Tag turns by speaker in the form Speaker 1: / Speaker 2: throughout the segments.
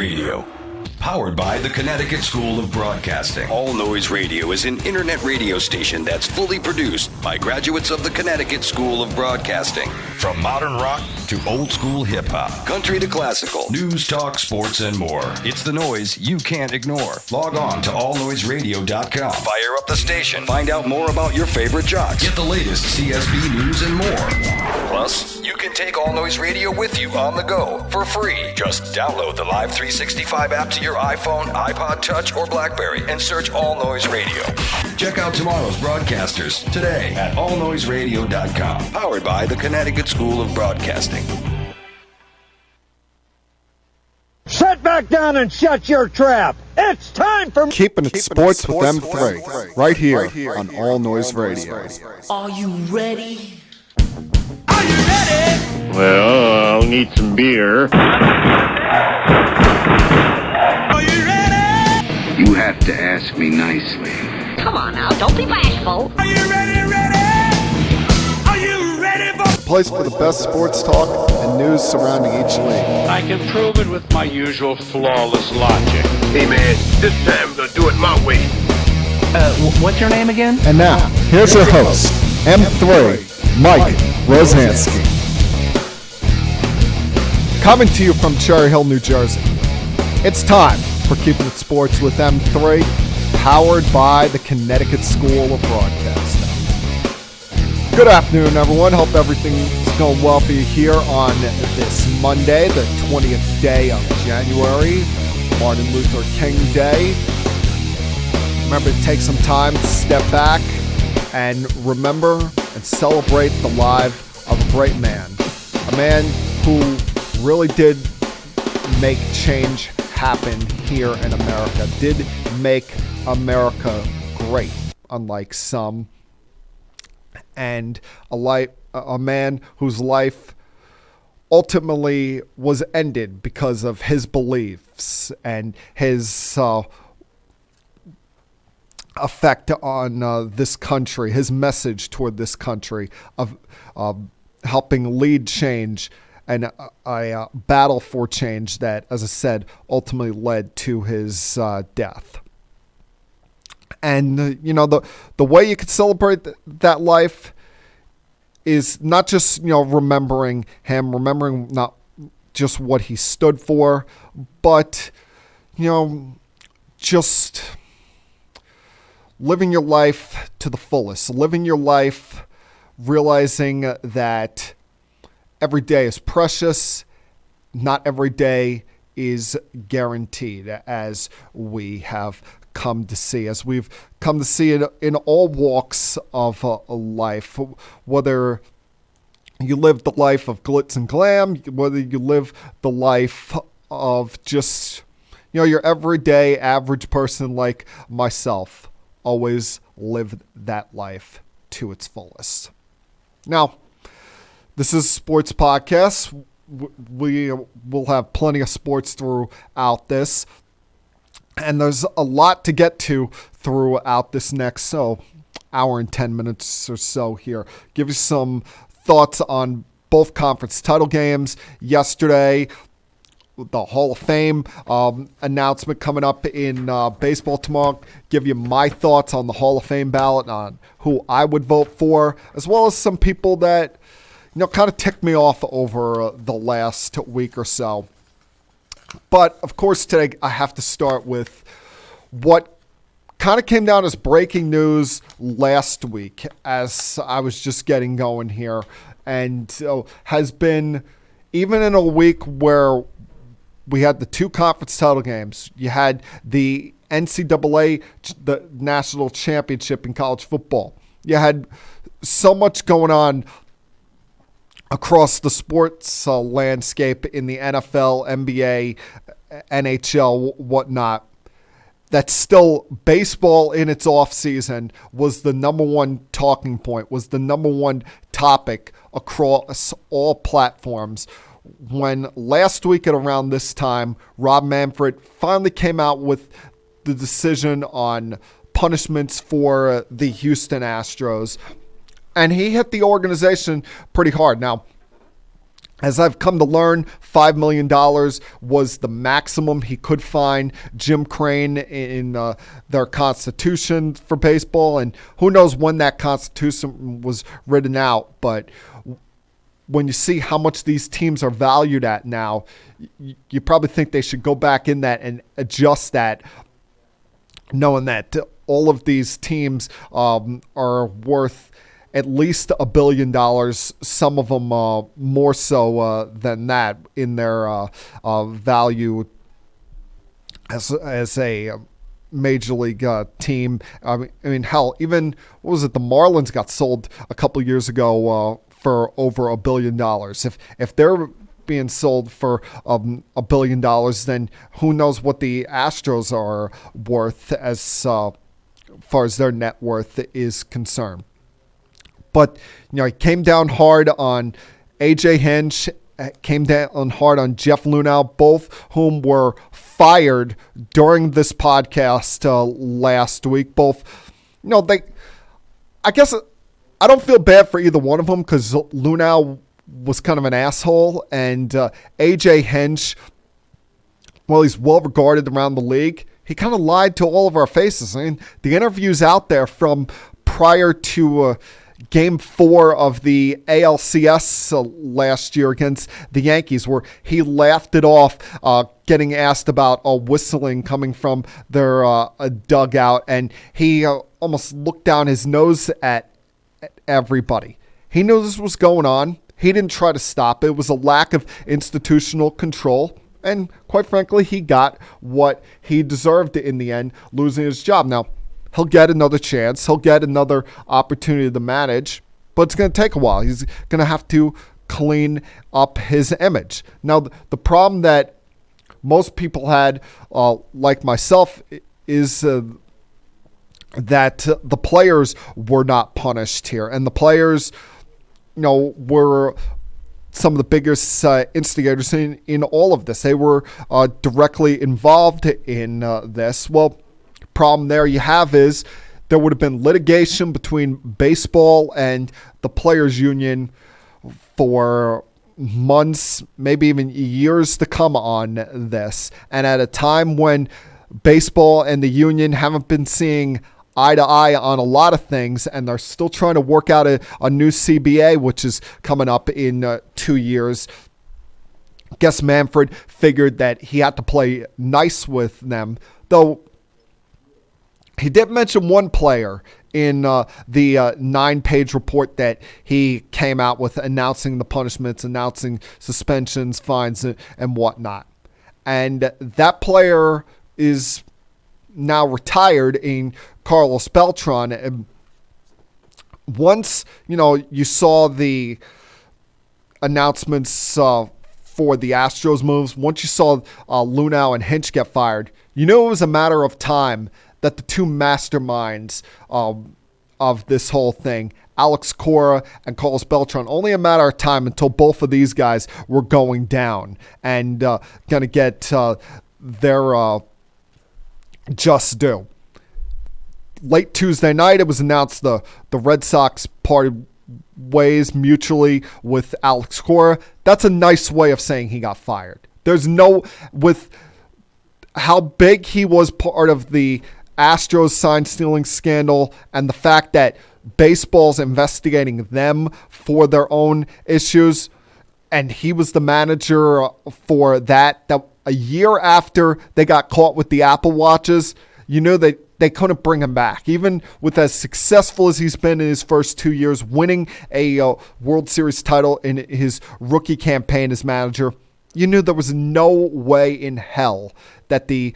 Speaker 1: Radio. Powered by the Connecticut School of Broadcasting. All Noise Radio is an internet radio station that's fully produced by graduates of the Connecticut School of Broadcasting. From modern rock to old school hip hop, country to classical, news, talk, sports, and more. It's the noise you can't ignore. Log on to allnoiseradio.com. Fire up the station. Find out more about your favorite jocks. Get the latest CSB news and more. Plus, you can take All Noise Radio with you on the go for free. Just download the Live 365 app to your iPhone, iPod Touch, or BlackBerry and search All Noise Radio. Check out tomorrow's broadcasters today at allnoiseradio.com. Powered by the Connecticut School of Broadcasting.
Speaker 2: Sit back down and shut your trap. It's time for
Speaker 3: Keeping It Sports with M3, right here on All Noise Radio.
Speaker 4: Are you ready?
Speaker 2: Are you ready?
Speaker 5: Well, I'll need some beer.
Speaker 2: Are you ready?
Speaker 6: You have to ask me nicely.
Speaker 4: Come on now, don't be bashful.
Speaker 2: Are you ready? Are you ready for
Speaker 3: Place for the best sports talk and news surrounding each league.
Speaker 5: I can prove it with my usual flawless logic.
Speaker 6: Hey man, this time I'm gonna do it my way.
Speaker 7: What's your name again?
Speaker 3: And now, here's your host, M3, Mike Rosansky. Coming to you from Cherry Hill, New Jersey. It's time for Keeping It Sports with M3, powered by the Connecticut School of Broadcasting. Good afternoon, everyone. Hope everything's going well for you here on this Monday, the 20th day of January, Martin Luther King Day. Remember to take some time to step back and remember and celebrate the life of a great man. A man who really did make change happen here in America, did make America great, unlike some. And a man whose life ultimately was ended because of his beliefs and his effect on this country, his message toward this country of helping lead change and a battle for change that, as I said, ultimately led to his death. And, the way you could celebrate that life is not just, remembering him, remembering not just what he stood for, but, just living your life to the fullest, living your life realizing that every day is precious, not every day is guaranteed, as we have come to see, as we've come to see it in all walks of life, whether you live the life of glitz and glam, whether you live the life of just, your everyday average person like myself, always live that life to its fullest. Now, this is a sports podcast. We will have plenty of sports throughout this. And there's a lot to get to throughout this next hour and 10 minutes or so here. Give you some thoughts on both conference title games yesterday. The Hall of Fame announcement coming up in baseball tomorrow. Give you my thoughts on the Hall of Fame ballot, on who I would vote for, as well as some people that kind of ticked me off over the last week or so. But, of course, today I have to start with what kind of came down as breaking news last week as I was just getting going here. And has been, even in a week where we had the two conference title games, you had the NCAA, the national championship in college football. You had so much going on across the sports landscape in the NFL, NBA, NHL, whatnot, that still baseball in its offseason was the number one talking point, was the number one topic across all platforms. When last week at around this time, Rob Manfred finally came out with the decision on punishments for the Houston Astros. And he hit the organization pretty hard. Now, As I've come to learn, $5 million was the maximum he could find Jim Crane in their constitution for baseball. And who knows when that constitution was written out. But when you see how much these teams are valued at now, you probably think they should go back in that and adjust that, knowing that all of these teams are worth at least $1 billion, some of them more so than that in their value as a major league team. I mean, hell, even, what was it, the Marlins got sold a couple years ago for over $1 billion. If they're being sold for $1 billion, then who knows what the Astros are worth as far as their net worth is concerned. But, he came down hard on A.J. Hinch, came down hard on Jeff Luhnow, both whom were fired during this podcast last week. Both, I guess I don't feel bad for either one of them because Luhnow was kind of an asshole. And A.J. Hinch, well, he's well regarded around the league. He kind of lied to all of our faces. I mean, the interviews out there from prior to Game 4 of the ALCS last year against the Yankees, where he laughed it off, getting asked about whistling coming from their dugout, and he almost looked down his nose at everybody. He knew this was going on. He didn't try to stop it. It was a lack of institutional control, and quite frankly, he got what he deserved in the end, losing his job. Now, he'll get another chance. He'll get another opportunity to manage, but it's going to take a while. He's going to have to clean up his image. Now, the problem that most people had, like myself, is that the players were not punished here. And the players, were some of the biggest instigators in all of this. They were directly involved in this. Well, problem there you have is there would have been litigation between baseball and the players union for months, maybe even years to come on this. And at a time when baseball and the union haven't been seeing eye to eye on a lot of things, and they're still trying to work out a new CBA, which is coming up in 2 years. Guess Manfred figured that he had to play nice with them, though he did mention one player in the 9-page report that he came out with, announcing the punishments, announcing suspensions, fines, and whatnot. And that player is now retired in Carlos Beltran. And once, you saw the announcements for the Astros moves, once you saw Luhnow and Hinch get fired, you knew it was a matter of time that the two masterminds of this whole thing, Alex Cora and Carlos Beltran, only a matter of time until both of these guys were going down and going to get their just due. Late Tuesday night, it was announced the Red Sox parted ways mutually with Alex Cora. That's a nice way of saying he got fired. There's no, with how big he was part of the Astros sign stealing scandal and the fact that baseball's investigating them for their own issues, and he was the manager for that a year after they got caught with the Apple Watches, that they couldn't bring him back. Even with as successful as he's been in his first 2 years, winning a World Series title in his rookie campaign as manager, you knew there was no way in hell that the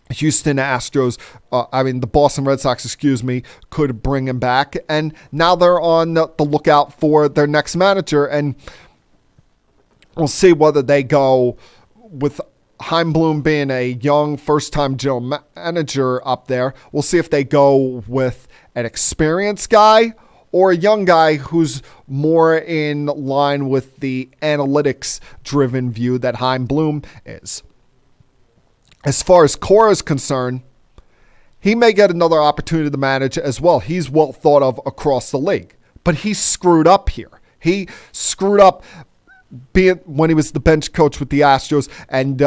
Speaker 3: Houston Astros, the Boston Red Sox, could bring him back. And now they're on the lookout for their next manager, and we'll see whether they go with Chaim Bloom being a young first-time general manager up there. We'll see if they go with an experienced guy or a young guy who's more in line with the analytics-driven view that Chaim Bloom is. As far as Cora is concerned, he may get another opportunity to manage as well. He's well thought of across the league. But he screwed up here. He screwed up when he was the bench coach with the Astros and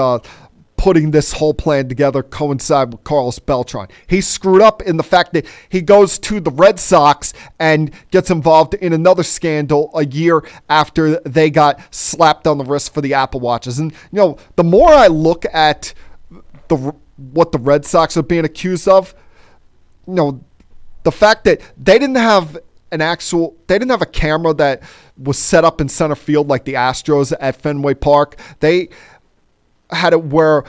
Speaker 3: putting this whole plan together coincide with Carlos Beltran. He screwed up in the fact that he goes to the Red Sox and gets involved in another scandal a year after they got slapped on the wrist for the Apple Watches. And, the more I look at what the Red Sox are being accused of, the fact that they didn't have a camera that was set up in center field like the Astros at Fenway Park. They had it where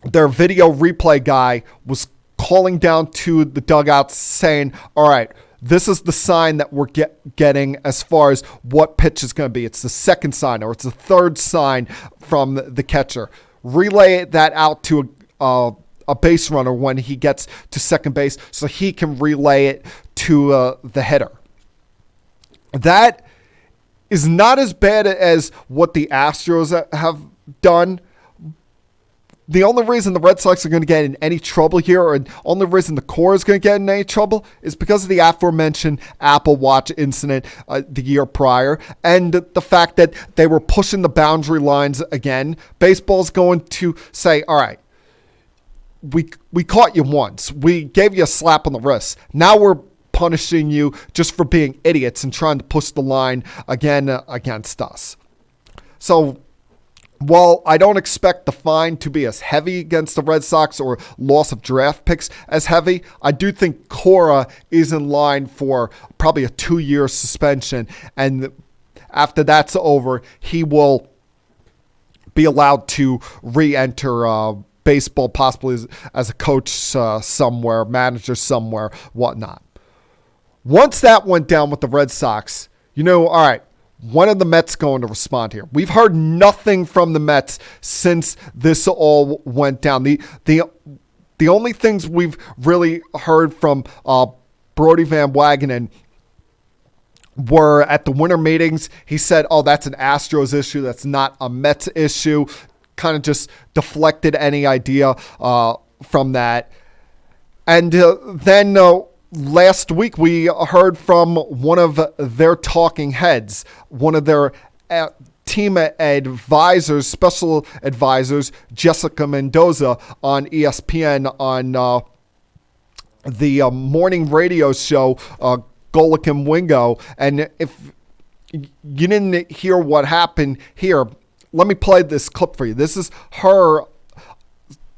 Speaker 3: their video replay guy was calling down to the dugouts saying, all right, this is the sign that we're getting as far as what pitch is going to be. It's the second sign or it's the third sign from the catcher. Relay that out to a base runner when he gets to second base so he can relay it to the hitter. That is not as bad as what the Astros have done. The only reason the Red Sox are going to get in any trouble here, or the only reason the core is going to get in any trouble, is because of the aforementioned Apple Watch incident the year prior, and the fact that they were pushing the boundary lines again. Baseball's going to say, all right, we caught you once. We gave you a slap on the wrist. Now we're punishing you just for being idiots and trying to push the line again against us. So while I don't expect the fine to be as heavy against the Red Sox or loss of draft picks as heavy, I do think Cora is in line for probably a 2-year suspension. And after that's over, he will be allowed to re-enter baseball, possibly as a coach somewhere, manager somewhere, whatnot. Once that went down with the Red Sox, all right, when are the Mets going to respond here? We've heard nothing from the Mets since this all went down. The only things we've really heard from Brody Van Wagenen were at the winter meetings. He said, oh, that's an Astros issue. That's not a Mets issue. Kind of just deflected any idea from that. And then last week we heard from one of their talking heads, one of their team advisors, special advisors, Jessica Mendoza, on ESPN on the morning radio show Golic and Wingo. And if you didn't hear what happened here, let me play this clip for you. This is her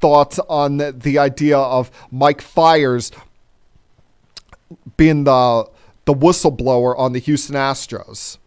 Speaker 3: thoughts on the idea of Mike Fiers being the whistleblower on the Houston Astros.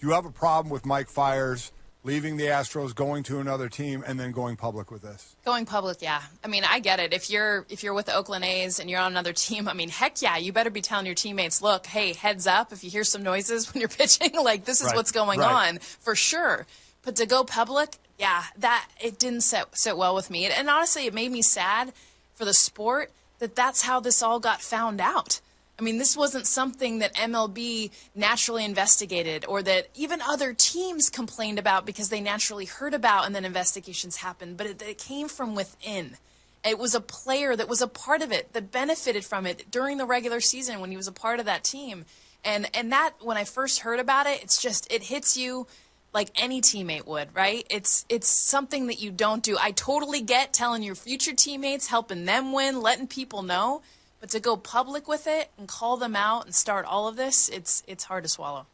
Speaker 8: Do you have a problem with Mike Fiers leaving the Astros, going to another team, and then going public with this?
Speaker 9: Going public, yeah. I mean, I get it. If you're with the Oakland A's and you're on another team, I mean, heck yeah, you better be telling your teammates, look, hey, heads up, if you hear some noises when you're pitching, like this is what's going on, for sure. But to go public, yeah, that it didn't sit well with me. And honestly, it made me sad for the sport that that's how this all got found out. I mean, this wasn't something that MLB naturally investigated or that even other teams complained about because they naturally heard about and then investigations happened. But it came from within. It was a player that was a part of it, that benefited from it during the regular season when he was a part of that team. And that, when I first heard about it, it hits you like any teammate would, right? It's something that you don't do. I totally get telling your future teammates, helping them win, letting people know. But to go public with it and call them out and start all of this, it's hard to swallow.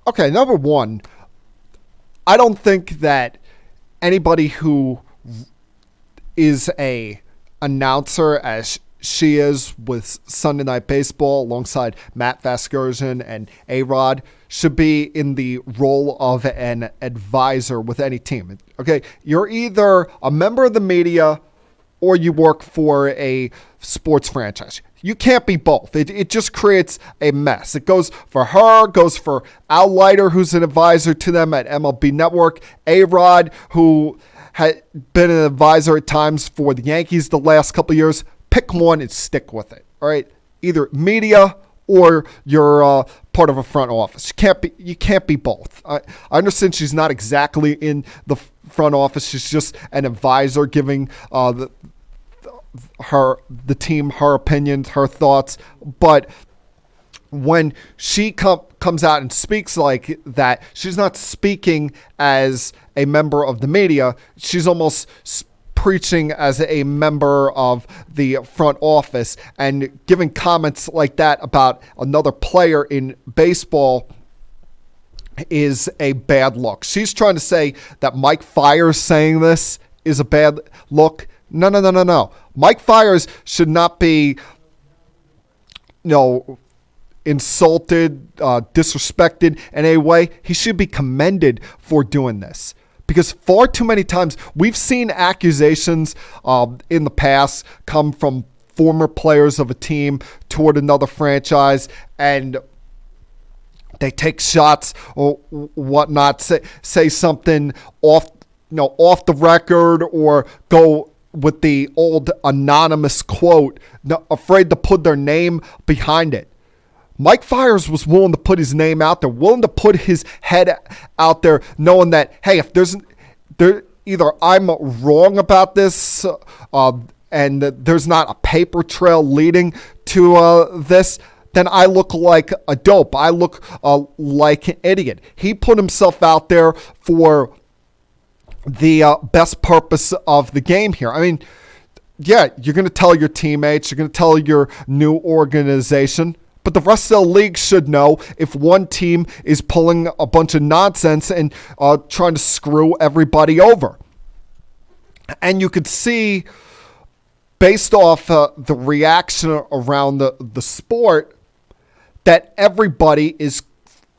Speaker 3: Okay, number one, I don't think that anybody who is a announcer as she is with Sunday Night Baseball alongside Matt Vasgersian and A-Rod should be in the role of an advisor with any team. Okay, you're either a member of the media or you work for a sports franchise. You can't be both. It just creates a mess. It goes for her, goes for Al Leiter, who's an advisor to them at MLB Network, A-Rod, who had been an advisor at times for the Yankees the last couple of years. Pick one and stick with it, all right? Either media or you're part of a front office. You can't be both. I understand she's not exactly in the front office. She's just an advisor giving the team her opinions, her thoughts. But when she comes out and speaks like that, she's not speaking as a member of the media. She's almost preaching as a member of the front office, and giving comments like that about another player in baseball is a bad look. She's trying to say that Mike Fiers saying this is a bad look. No. Mike Fiers should not be, insulted, disrespected in any way. He should be commended for doing this. Because far too many times we've seen accusations in the past come from former players of a team toward another franchise, and they take shots or whatnot, say something off the record, or go with the old anonymous quote, afraid to put their name behind it. Mike Fiers was willing to put his name out there, willing to put his head out there, knowing that, hey, if either I'm wrong about this, and there's not a paper trail leading to this, then I look like a dope. I look like an idiot. He put himself out there for the best purpose of the game here. I mean, yeah, you're going to tell your teammates, you're going to tell your new organization, but the rest of the league should know if one team is pulling a bunch of nonsense and trying to screw everybody over. And you could see, based off the reaction around the sport, that everybody is,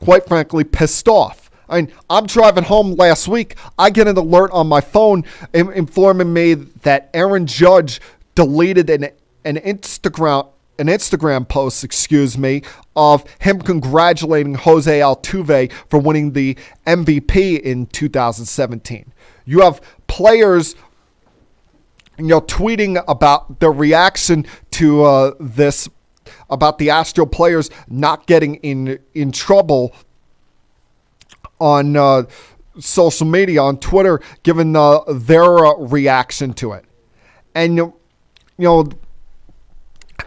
Speaker 3: quite frankly, pissed off. I mean, I'm driving home last week. I get an alert on my phone informing me that Aaron Judge deleted an Instagram post, of him congratulating Jose Altuve for winning the MVP in 2017. You have players, tweeting about their reaction to this, about the Astro players not getting in trouble on social media, on Twitter, given their reaction to it. And,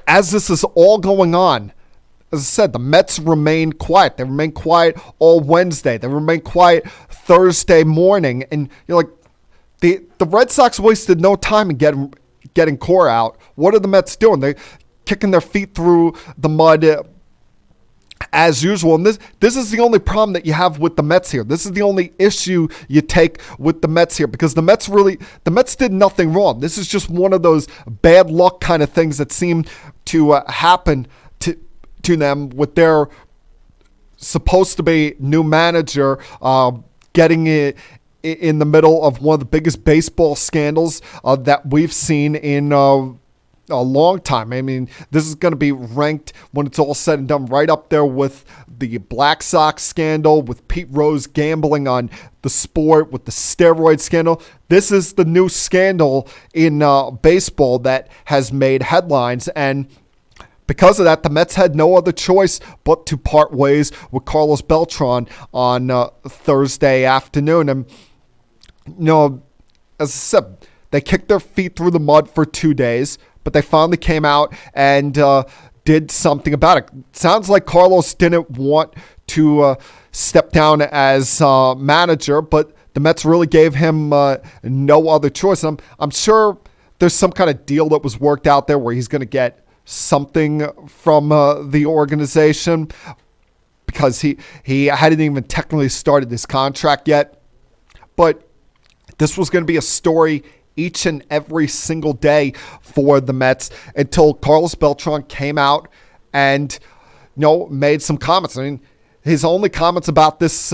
Speaker 3: as this is all going on, as I said, the Mets remain quiet. They remain quiet all Wednesday. They remain quiet Thursday morning. And the Red Sox wasted no time in getting Cora out. What are the Mets doing? They're kicking their feet through the mud as usual. And this is the only problem that you have with the Mets here. This is the only issue you take with the Mets here, because the Mets did nothing wrong. This is just one of those bad luck kind of things that seem to happen to them with their supposed to be new manager getting it in the middle of one of the biggest baseball scandals that we've seen in a long time. I mean, this is going to be ranked, when it's all said and done, right up there with the Black Sox scandal, with Pete Rose gambling on the sport, with the steroid scandal. This is the new scandal in baseball that has made headlines, and because of that, the Mets had no other choice but to part ways with Carlos Beltran on Thursday afternoon. And, as I said, they kicked their feet through the mud for 2 days, but they finally came out and did something about it. Sounds like Carlos didn't want to step down as manager, but the Mets really gave him no other choice. I'm sure there's some kind of deal that was worked out there where he's going to get something from the organization, because he hadn't even technically started his contract yet. But this was going to be a story each and every single day for the Mets until Carlos Beltran came out and made some comments. I mean, his only comments about this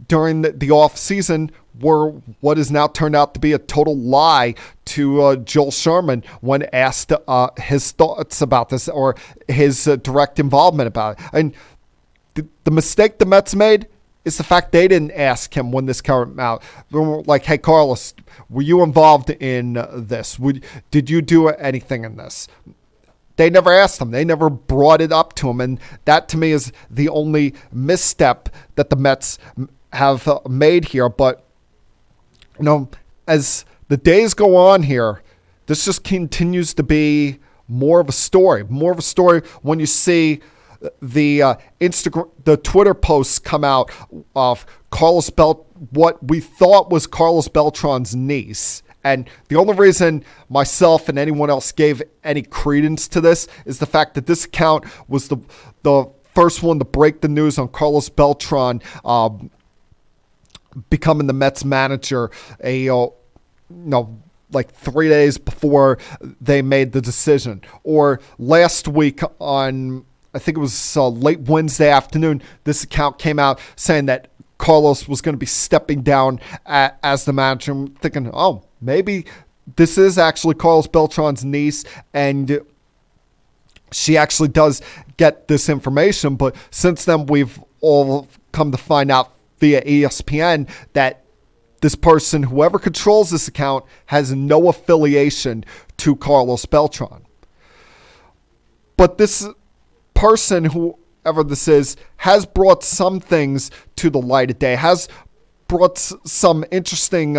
Speaker 3: during the off season were what has now turned out to be a total lie to Joel Sherman when asked his thoughts about this, or his direct involvement about it. And the mistake the Mets made is the fact they didn't ask him when this came out. They were like, hey, Carlos, were you involved in this? Did you do anything in this? They never asked him. They never brought it up to him. And that, to me, is the only misstep that the Mets have made here. But, as the days go on here, this just continues to be more of a story when you see the the Twitter posts come out of what we thought was Carlos Beltran's niece. And the only reason myself and anyone else gave any credence to this is the fact that this account was the first one to break the news on Carlos Beltran becoming the Mets manager like 3 days before they made the decision. Or last week on, I think it was late Wednesday afternoon, this account came out saying that Carlos was going to be stepping down as the manager. I'm thinking, oh, maybe this is actually Carlos Beltran's niece, and she actually does get this information. But since then, we've all come to find out via ESPN that this person, whoever controls this account, has no affiliation to Carlos Beltran. But this person, whoever this is, has brought some things to the light of day, has brought some interesting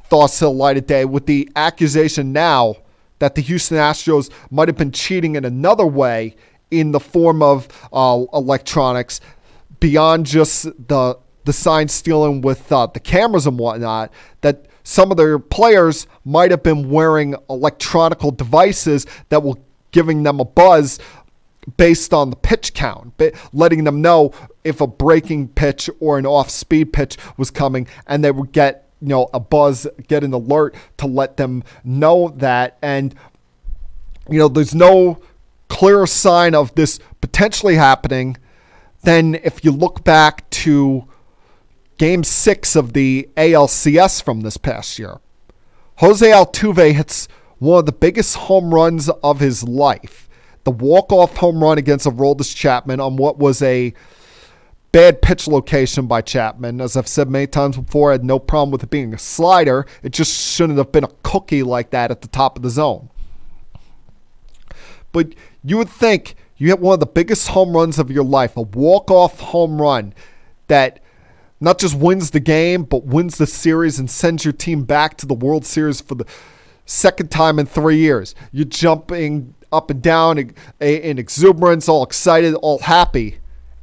Speaker 3: thoughts to the light of day with the accusation now that the Houston Astros might have been cheating in another way in the form of electronics beyond just the sign stealing with the cameras and whatnot, that some of their players might have been wearing electronical devices that were giving them a buzz based on the pitch count, letting them know if a breaking pitch or an off-speed pitch was coming, and they would get a buzz, get an alert to let them know that. And there's no clearer sign of this potentially happening than if you look back to Game 6 of the ALCS from this past year. Jose Altuve hits one of the biggest home runs of his life. The walk-off home run against Aroldis Chapman on what was a bad pitch location by Chapman. As I've said many times before, I had no problem with it being a slider. It just shouldn't have been a cookie like that at the top of the zone. But you would think you hit one of the biggest home runs of your life, a walk-off home run that not just wins the game, but wins the series and sends your team back to the World Series for the second time in 3 years. You're jumping up and down in exuberance, all excited, all happy.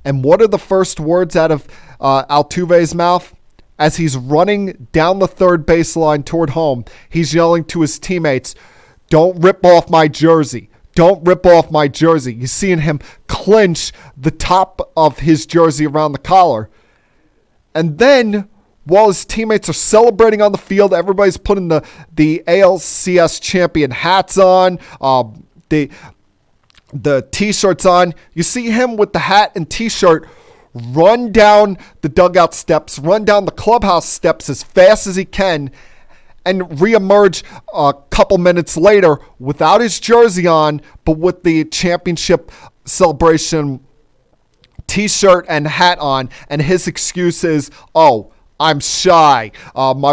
Speaker 3: And what are the first words out of Altuve's mouth? As he's running down the third baseline toward home, he's yelling to his teammates, "Don't rip off my jersey. Don't rip off my jersey." You're seeing him clinch the top of his jersey around the collar. And then, while his teammates are celebrating on the field, everybody's putting the ALCS champion hats on, the T-shirts on. You see him with the hat and T-shirt run down the dugout steps, run down the clubhouse steps as fast as he can, and reemerge a couple minutes later without his jersey on, but with the championship celebration T-shirt and hat on. And his excuse is, "Oh, I'm shy. My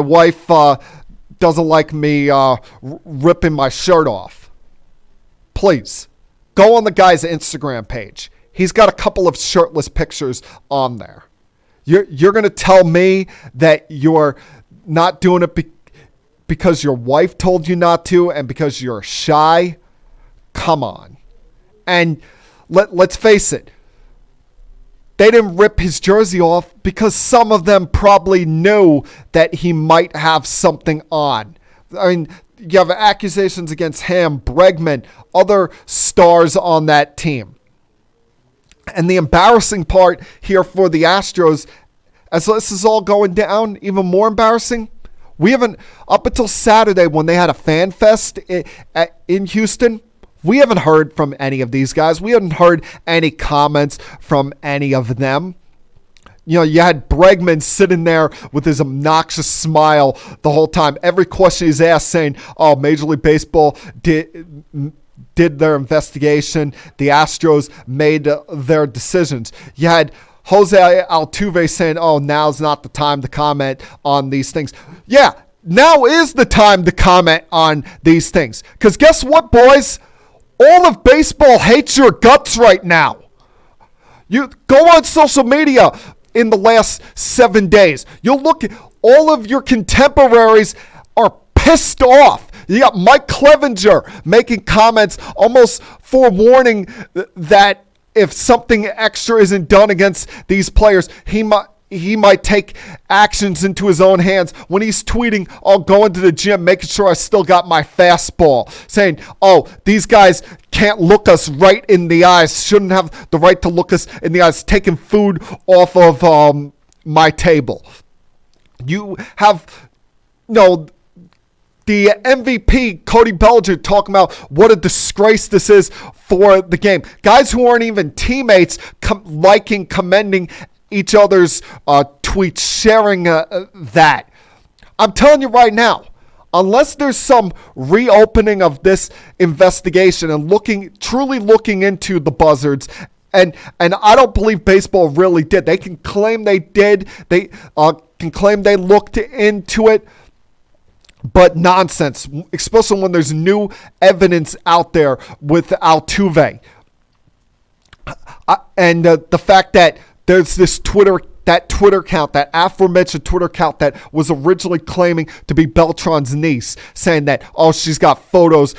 Speaker 3: wife doesn't like me ripping my shirt off." Please, go on the guy's Instagram page. He's got a couple of shirtless pictures on there. You're going to tell me that you're not doing it because your wife told you not to and because you're shy? Come on. And let's face it. They didn't rip his jersey off because some of them probably knew that he might have something on. I mean, you have accusations against him, Bregman, other stars on that team. And the embarrassing part here for the Astros, as this is all going down, even more embarrassing, we haven't, up until Saturday when they had a fan fest in Houston, we haven't heard from any of these guys. We haven't heard any comments from any of them. You had Bregman sitting there with his obnoxious smile the whole time. Every question he's asked saying, "Oh, Major League Baseball did their investigation. The Astros made their decisions." You had Jose Altuve saying, "Oh, now's not the time to comment on these things." Yeah, now is the time to comment on these things. Because guess what, boys? All of baseball hates your guts right now. You go on social media in the last 7 days. You'll look at all of your contemporaries are pissed off. You got Mike Clevenger making comments almost forewarning that if something extra isn't done against these players, he might take actions into his own hands when he's tweeting, "Oh, going to the gym, making sure I still got my fastball," saying, "Oh, these guys can't look us right in the eyes, shouldn't have the right to look us in the eyes, taking food off of my table." You have, the MVP, Cody Bellinger, talking about what a disgrace this is for the game. Guys who aren't even teammates commending each other's tweets, sharing that. I'm telling you right now, unless there's some reopening of this investigation and truly looking into the buzzards, and I don't believe baseball really did. They can claim they did. They can claim they looked into it. But nonsense, especially when there's new evidence out there with Altuve. And the fact that there's this Twitter account, that aforementioned Twitter account that was originally claiming to be Beltran's niece, saying that, oh, she's got photos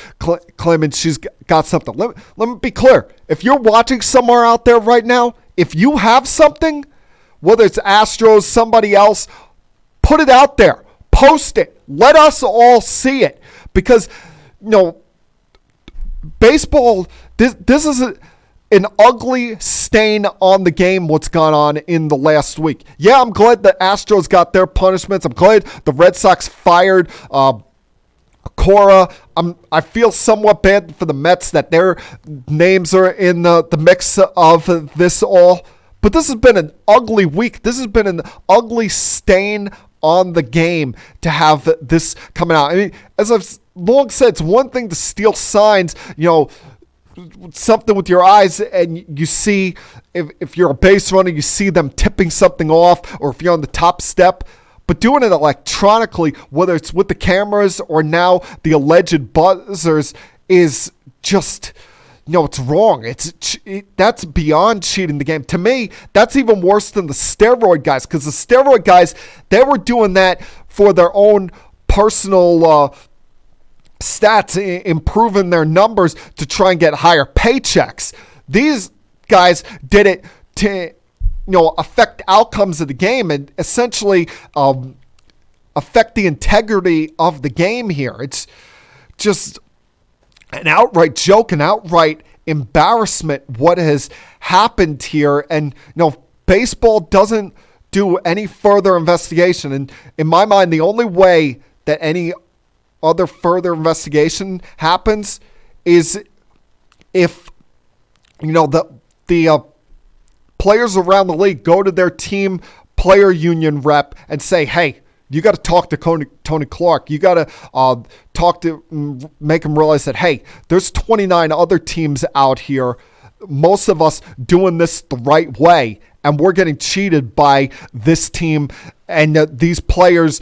Speaker 3: claiming she's got something. Let me be clear. If you're watching somewhere out there right now, if you have something, whether it's Astros, somebody else, put it out there. Post it. Let us all see it. Because, baseball, this is an ugly stain on the game, what's gone on in the last week. Yeah, I'm glad the Astros got their punishments. I'm glad the Red Sox fired Cora. I feel somewhat bad for the Mets that their names are in the mix of this all. But this has been an ugly week. This has been an ugly stain on the game to have this coming out. I mean, as I've long said, it's one thing to steal signs, something with your eyes, and you see, if you're a base runner, you see them tipping something off, or if you're on the top step. But doing it electronically, whether it's with the cameras or now the alleged buzzers, is just... it's wrong. That's beyond cheating the game. To me, that's even worse than the steroid guys, because the steroid guys, they were doing that for their own personal stats, improving their numbers to try and get higher paychecks. These guys did it to, affect outcomes of the game and essentially affect the integrity of the game here. It's just an outright joke, an outright embarrassment what has happened here. And baseball doesn't do any further investigation. And in my mind, the only way that any other further investigation happens is if the players around the league go to their team player union rep and say, hey, you got to talk to Tony Clark. You got to make him realize that, hey, there's 29 other teams out here, most of us doing this the right way, and we're getting cheated by this team, and these players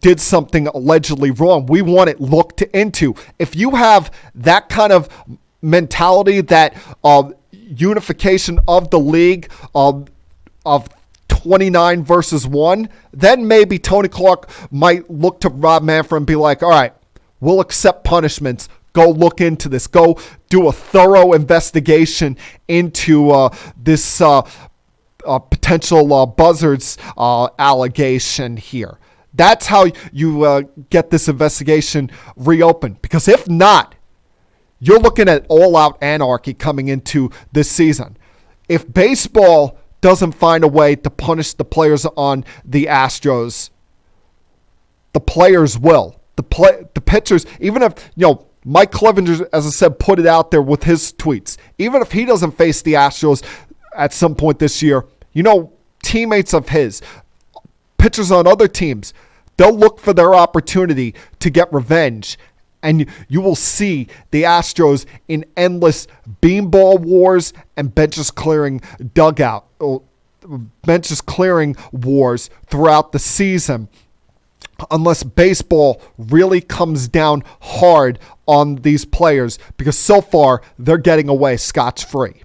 Speaker 3: did something allegedly wrong. We want it looked into. If you have that kind of mentality, that unification of the league, of 29 versus 1, then maybe Tony Clark might look to Rob Manfred and be like, all right, we'll accept punishments. Go look into this. Go do a thorough investigation into this potential buzzards allegation here. That's how you get this investigation reopened. Because if not, you're looking at all-out anarchy coming into this season. If baseball doesn't find a way to punish the players on the Astros, the players will. The pitchers, even if, Mike Clevenger, as I said, put it out there with his tweets. Even if he doesn't face the Astros at some point this year, teammates of his, pitchers on other teams, they'll look for their opportunity to get revenge. And you will see the Astros in endless beanball wars and benches clearing wars throughout the season, unless baseball really comes down hard on these players, because so far they're getting away scotch-free.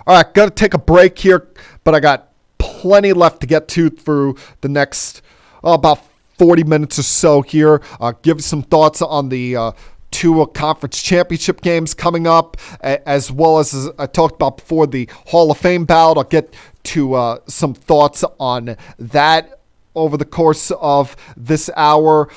Speaker 3: All right, got to take a break here, but I got plenty left to get to through the next about 40 minutes or so here. Give some thoughts on the two conference championship games coming up, as well as I talked about before, the Hall of Fame ballot. I'll get to some thoughts on that over the course of this hour.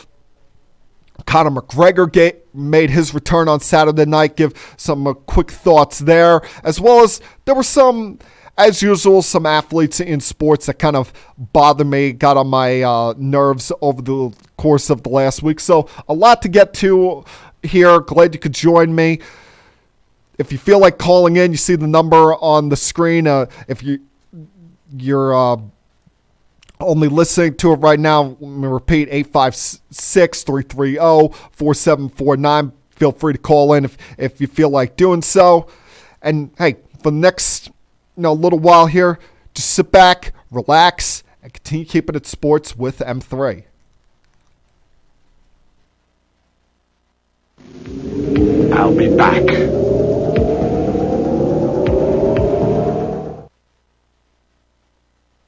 Speaker 3: Conor McGregor made his return on Saturday night. Give some quick thoughts there, as well as there were some, as usual, some athletes in sports that kind of bothered me, got on my nerves over the course of the last week. So a lot to get to here. Glad you could join me. If you feel like calling in, you see the number on the screen. If you're only listening to it right now, let me repeat, 856-330-4749. Feel free to call in if you feel like doing so. And hey, for the next little while here, just sit back, relax, and continue keeping it sports with M3.
Speaker 6: I'll be back.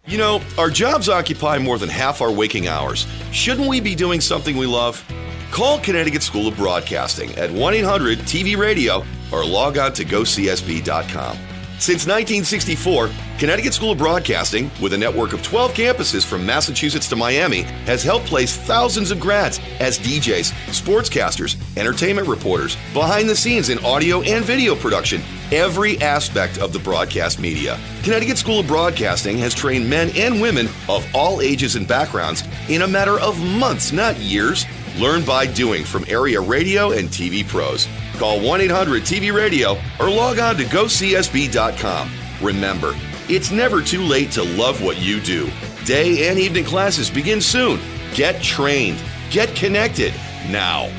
Speaker 10: You know, our jobs occupy more than half our waking hours. Shouldn't we be doing something we love? Call Connecticut School of Broadcasting at 1-800-TV-RADIO or log on to gocsb.com. Since 1964, Connecticut School of Broadcasting, with a network of 12 campuses from Massachusetts to Miami, has helped place thousands of grads as DJs, sportscasters, entertainment reporters, behind the scenes in audio and video production, every aspect of the broadcast media. Connecticut School of Broadcasting has trained men and women of all ages and backgrounds in a matter of months, not years. Learn by doing from area radio and TV pros. Call 1-800-TV-RADIO or log on to gocsb.com. Remember, it's never too late to love what you do. Day and evening classes begin soon. Get trained. Get connected now.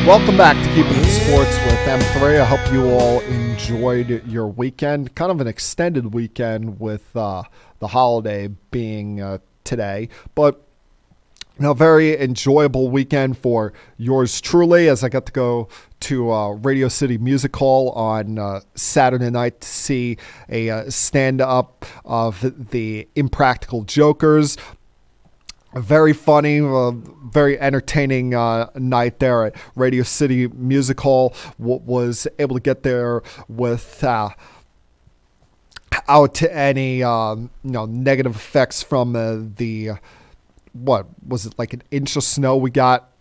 Speaker 3: Welcome back to Keeping It Sports with M3. I hope you all enjoyed your weekend. Kind of an extended weekend with the holiday being today. But a very enjoyable weekend for yours truly, as I got to go to Radio City Music Hall on Saturday night to see a stand-up of the Impractical Jokers. A very funny, very entertaining night there at Radio City Music Hall. Was able to get there without any negative effects from the what was it, like an inch of snow we got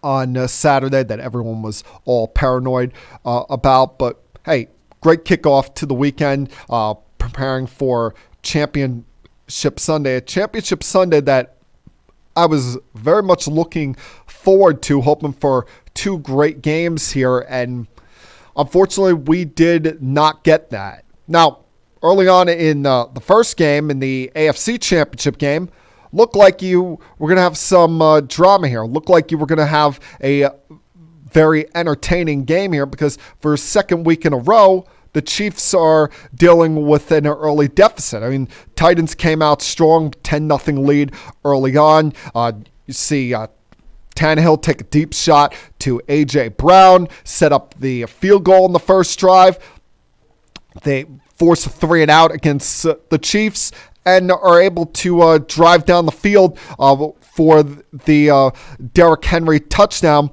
Speaker 3: on Saturday that everyone was all paranoid about. But hey, great kickoff to the weekend, preparing for Championship Sunday, a Championship Sunday that I was very much looking forward to, hoping for two great games here, and unfortunately we did not get that. Now, early on in the first game, in the AFC Championship game, looked like you were going to have some drama here. Looked like you were going to have a very entertaining game here, because for a second week in a row, the Chiefs are dealing with an early deficit. I mean, Titans came out strong, 10-0 lead early on. You see Tannehill take a deep shot to A.J. Brown, set up the field goal in the first drive. They force a 3-and-out against the Chiefs and are able to drive down the field for the Derrick Henry touchdown.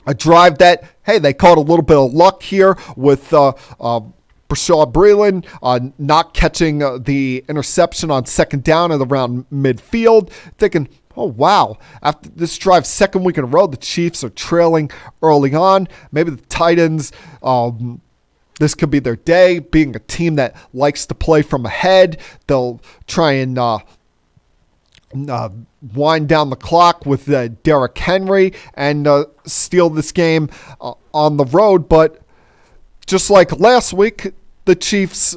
Speaker 3: A drive that, hey, they caught a little bit of luck here with Brashad Breeland not catching the interception on second down at around midfield. Thinking, oh, wow, after this drive, second week in a row, the Chiefs are trailing early on. Maybe the Titans, this could be their day. Being a team that likes to play from ahead, they'll try and wind down the clock with Derrick Henry and steal this game on the road. But just like last week, the Chiefs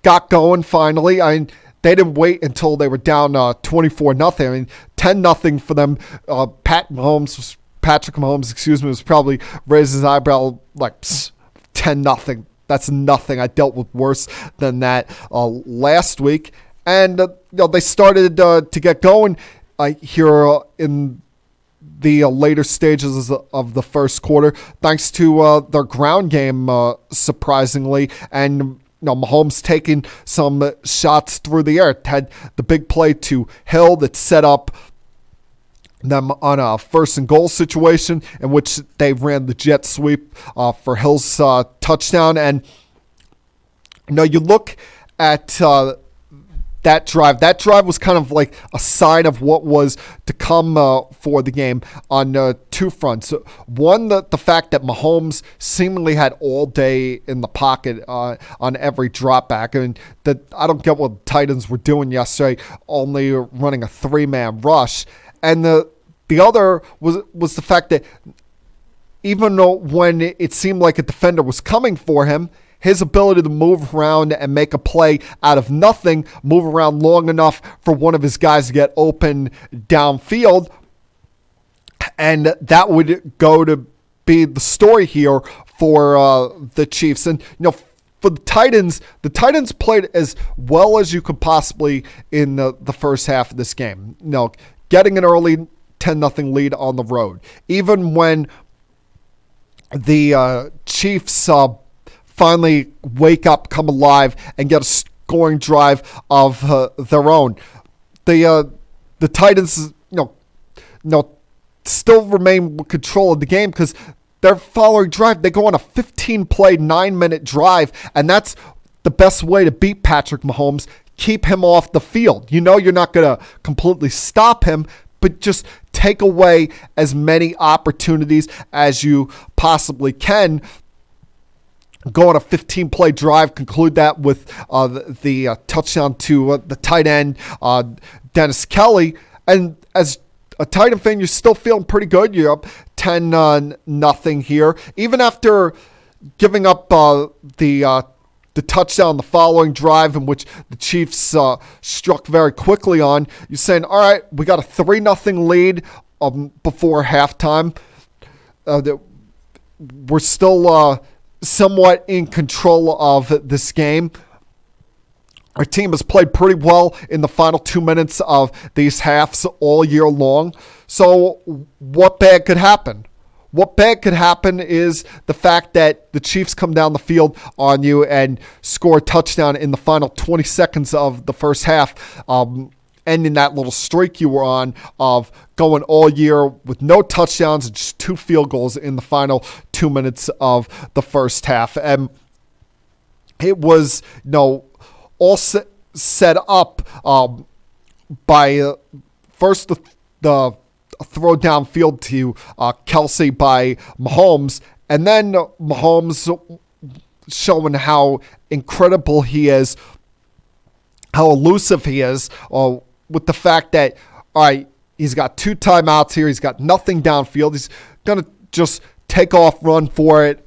Speaker 3: got going finally. I mean, they didn't wait until they were down 24-0. I mean, 10-0 for them. Pat Mahomes was Patrick Mahomes, was probably raised his eyebrow like 10-0. That's nothing. I dealt with worse than that last week. And they started to get going here in the later stages of the first quarter, thanks to their ground game, surprisingly. And Mahomes taking some shots through the air. It had the big play to Hill that set up them on a 1st and goal situation in which they ran the jet sweep for Hill's touchdown. And you look at that drive. That drive was kind of like a sign of what was to come for the game on two fronts. One, the fact that Mahomes seemingly had all day in the pocket on every drop back. I mean, I don't get what the Titans were doing yesterday, only running a 3-man rush. And the other was the fact that even though when it seemed like a defender was coming for him, his ability to move around and make a play out of nothing, move around long enough for one of his guys to get open downfield, and that would go to be the story here for the Chiefs. And for the Titans played as well as you could possibly in the first half of this game. Getting an early 10-0 lead on the road, even when the Chiefs finally wake up, come alive, and get a scoring drive of their own. The Titans, still remain with control of the game because their following drive, they go on a 15-play, 9-minute drive, and that's the best way to beat Patrick Mahomes. Keep him off the field. You're not going to completely stop him, but just take away as many opportunities as you possibly can. Go on a 15-play drive, conclude that with the touchdown to the tight end, Dennis Kelly. And as a Titan fan, you're still feeling pretty good. You're up 10-0 here. Even after giving up the touchdown the following drive, in which the Chiefs struck very quickly on, you're saying, all right, we got a 3-0 lead before halftime. We're still somewhat in control of this game. Our team has played pretty well in the final 2 minutes of these halves all year long. So what bad could happen? What bad could happen is the fact that the Chiefs come down the field on you and score a touchdown in the final 20 seconds of the first half, ending that little streak you were on of going all year with no touchdowns and just 2 field goals in the final 2 minutes of the first half. And it was, all set up by first the throw downfield to Kelsey by Mahomes, and then Mahomes showing how incredible he is, how elusive he is, with the fact that, all right, he's got 2 timeouts here. He's got nothing downfield. He's going to just take off, run for it,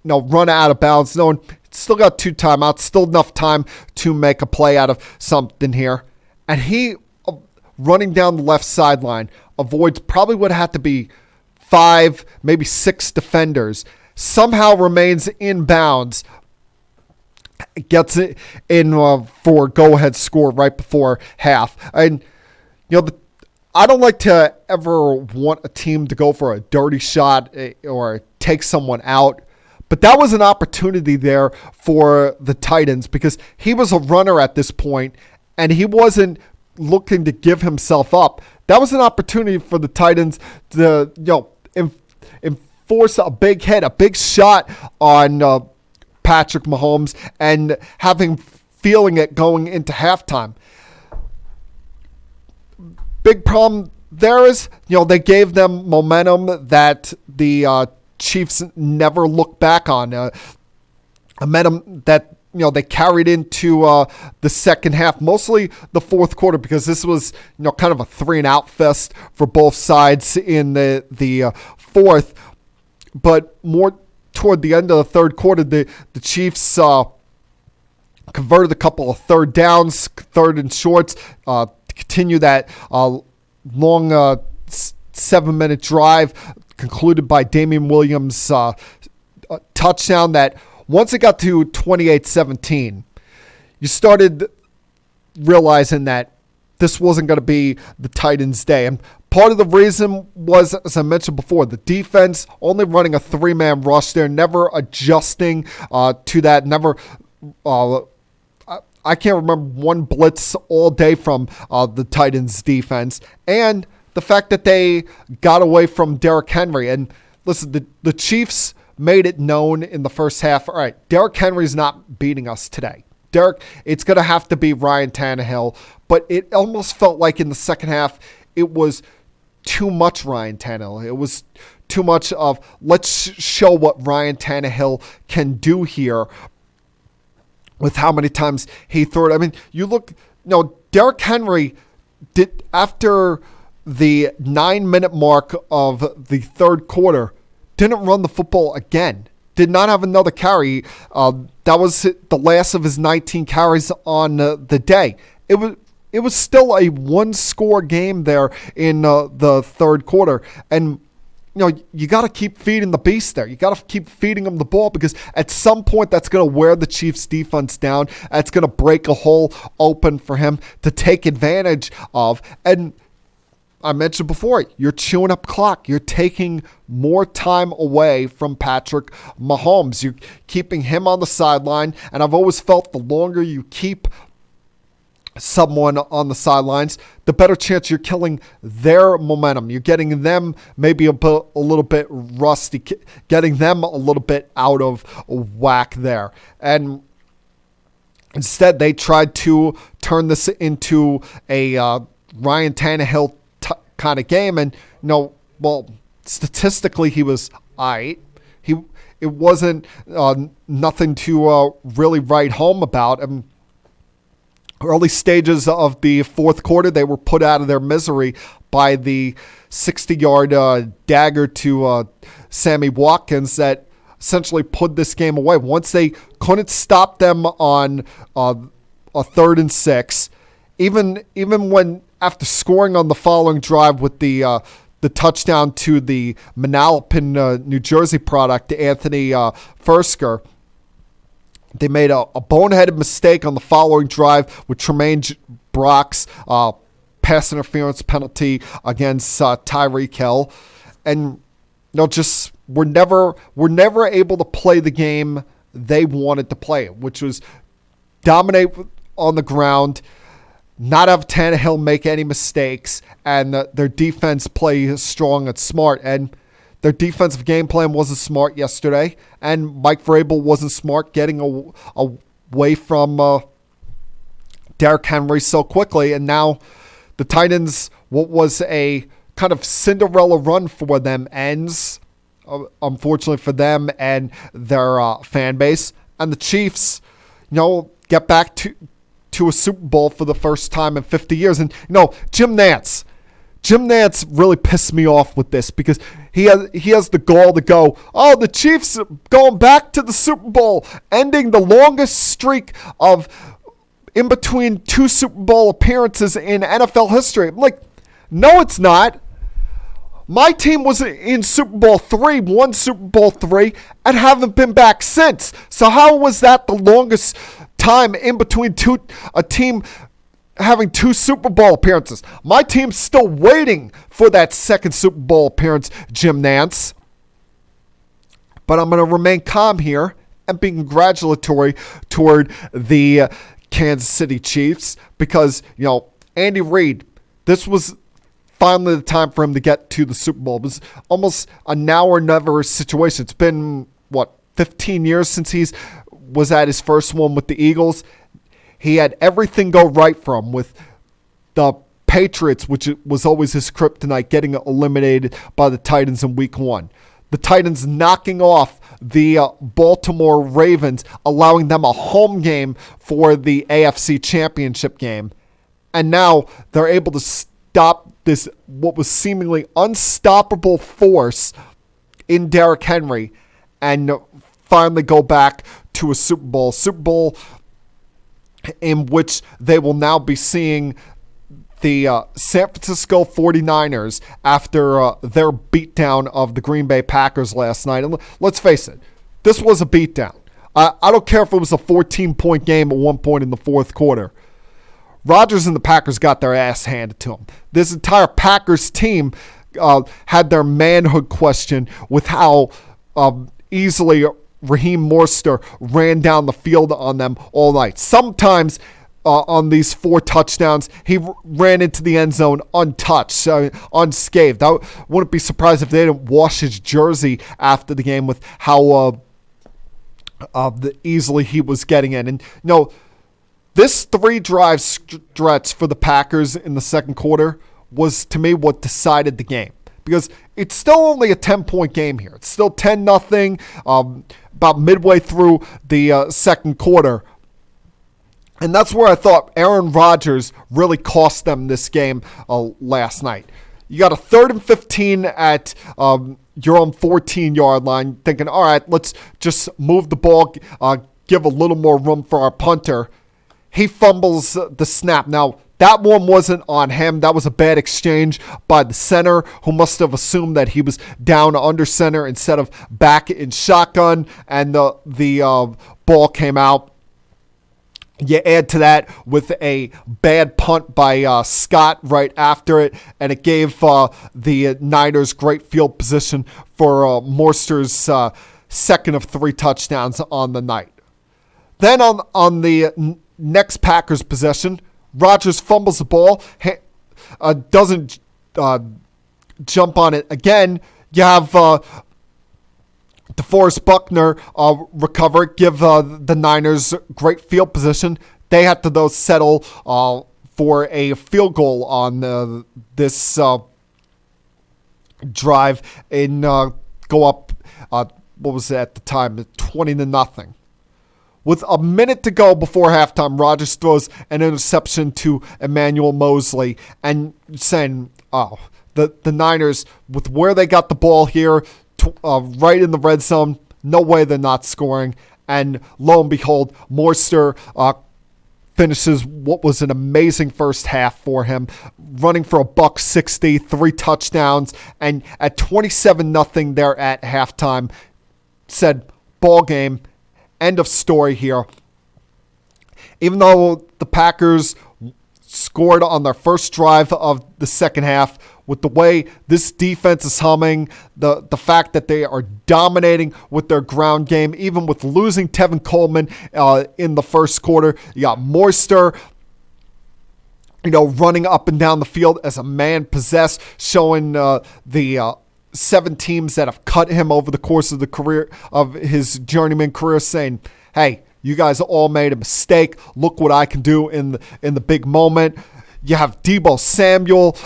Speaker 3: run out of bounds. No, still got 2 timeouts, still enough time to make a play out of something here. And he, running down the left sideline, avoids probably would have to be 5, maybe 6 defenders, somehow remains in bounds, gets it in for go-ahead score right before half. And, I don't like to ever want a team to go for a dirty shot or take someone out, but that was an opportunity there for the Titans because he was a runner at this point, and he wasn't looking to give himself up. That was an opportunity for the Titans to, enforce a big hit, a big shot on Patrick Mahomes and feeling it going into halftime. Big problem there is, they gave them momentum that the Chiefs never look back on. A momentum that they carried into the second half, mostly the fourth quarter, because this was kind of a 3-and-out fest for both sides in the fourth. But more toward the end of the third quarter, the Chiefs converted a couple of third downs, 3rd and shorts, to continue that long 7-minute drive concluded by Damian Williams' touchdown that once it got to 28-17, you started realizing that this wasn't going to be the Titans' day. And part of the reason was, as I mentioned before, the defense only running a 3-man rush there, never adjusting to that, never... I can't remember one blitz all day from the Titans' defense. And the fact that they got away from Derrick Henry. And listen, the Chiefs made it known in the first half, all right, Derrick Henry's not beating us today. It's going to have to be Ryan Tannehill. But it almost felt like in the second half, it was too much Ryan Tannehill. It was too much of, let's show what Ryan Tannehill can do here with how many times he threw it. I mean, you look, Derrick Henry did, after the 9-minute mark of the third quarter, didn't run the football again. Did not have another carry. That was the last of his 19 carries on the day. It was still a one-score game there in the third quarter. And, you got to keep feeding the beast there. You got to keep feeding him the ball, because at some point that's going to wear the Chiefs' defense down. That's going to break a hole open for him to take advantage of. And I mentioned before, you're chewing up clock. You're taking more time away from Patrick Mahomes. You're keeping him on the sideline. And I've always felt the longer you keep someone on the sidelines, the better chance you're killing their momentum. You're getting them maybe a little bit rusty, getting them a little bit out of whack there. And instead, they tried to turn this into a Ryan Tannehill kind of game. And, statistically, he was all right. It wasn't nothing to really write home about. Early stages of the fourth quarter, they were put out of their misery by the 60-yard dagger to Sammy Watkins that essentially put this game away. Once they couldn't stop them on a 3rd and 6, even when after scoring on the following drive with the touchdown to the Manalapan, New Jersey product, Anthony Fursker, they made a boneheaded mistake on the following drive with Tremaine Brock's pass interference penalty against Tyreek Hill. And we're never able to play the game they wanted to play, which was dominate on the ground, not have Tannehill make any mistakes, and their defense play strong and smart. And their defensive game plan wasn't smart yesterday, and Mike Vrabel wasn't smart getting away from Derrick Henry so quickly. And now the Titans, what was a kind of Cinderella run for them, ends, unfortunately for them and their fan base. And the Chiefs, get back to a Super Bowl for the first time in 50 years. And, Jim Nantz really pissed me off with this, because he has the gall to go, the Chiefs going back to the Super Bowl, ending the longest streak of in between 2 Super Bowl appearances in NFL history. I'm like, no, it's not. My team was in Super Bowl 3, won Super Bowl 3, and haven't been back since. So how was that the longest time in between a team having 2 Super Bowl appearances? My team's still waiting for that second Super Bowl appearance, Jim Nantz. But I'm going to remain calm here and be congratulatory toward the Kansas City Chiefs, because, Andy Reid, this was finally the time for him to get to the Super Bowl. It was almost a now or never situation. It's been, 15 years since he was at his first one with the Eagles. He had everything go right for him with the Patriots, which was always his kryptonite, getting eliminated by the Titans in Week 1. The Titans knocking off the Baltimore Ravens, allowing them a home game for the AFC Championship game. And now they're able to stop this, what was seemingly unstoppable force in Derrick Henry, and finally go back to a Super Bowl in which they will now be seeing the San Francisco 49ers after their beatdown of the Green Bay Packers last night. And let's face it, this was a beatdown. I don't care if it was a 14-point game at one point in the fourth quarter. Rodgers and the Packers got their ass handed to them. This entire Packers team had their manhood questioned with how easily Raheem Mostert ran down the field on them all night. Sometimes on these 4 touchdowns, he ran into the end zone untouched, unscathed. I wouldn't be surprised if they didn't wash his jersey after the game with how easily he was getting in. And this 3-drive stretch for the Packers in the second quarter was, to me, what decided the game. Because it's still only a 10-point game here. It's still 10-0, about midway through the second quarter. And that's where I thought Aaron Rodgers really cost them this game last night. You got a 3rd and 15 at your own 14-yard line, thinking, all right, let's just move the ball, give a little more room for our punter. He fumbles the snap. Now, that one wasn't on him. That was a bad exchange by the center, who must have assumed that he was down under center instead of back in shotgun, and the ball came out. You add to that with a bad punt by Scott right after it, and it gave the Niners great field position for Mostert's second of 3 touchdowns on the night. Then on the next Packers possession, Rodgers fumbles the ball, doesn't jump on it again. You have DeForest Buckner recover it, give the Niners great field position. They had to, though, settle for a field goal on this drive and go up, what was it at the time, 20-0. With a minute to go before halftime, Rodgers throws an interception to Emmanuel Mosley, and saying, the Niners, with where they got the ball here, right in the red zone, no way they're not scoring. And lo and behold, Mostert finishes what was an amazing first half for him, running for $160, 3 touchdowns, and at 27-0 there at halftime, said, ball game, end of story here. Even though the Packers scored on their first drive of the second half, with the way this defense is humming, the fact that they are dominating with their ground game, even with losing Tevin Coleman in the first quarter, you got Mostert, running up and down the field as a man possessed, showing the 7 teams that have cut him over the course of the career of his journeyman career, saying, hey, you guys all made a mistake. Look what I can do in the big moment. You have Deebo Samuel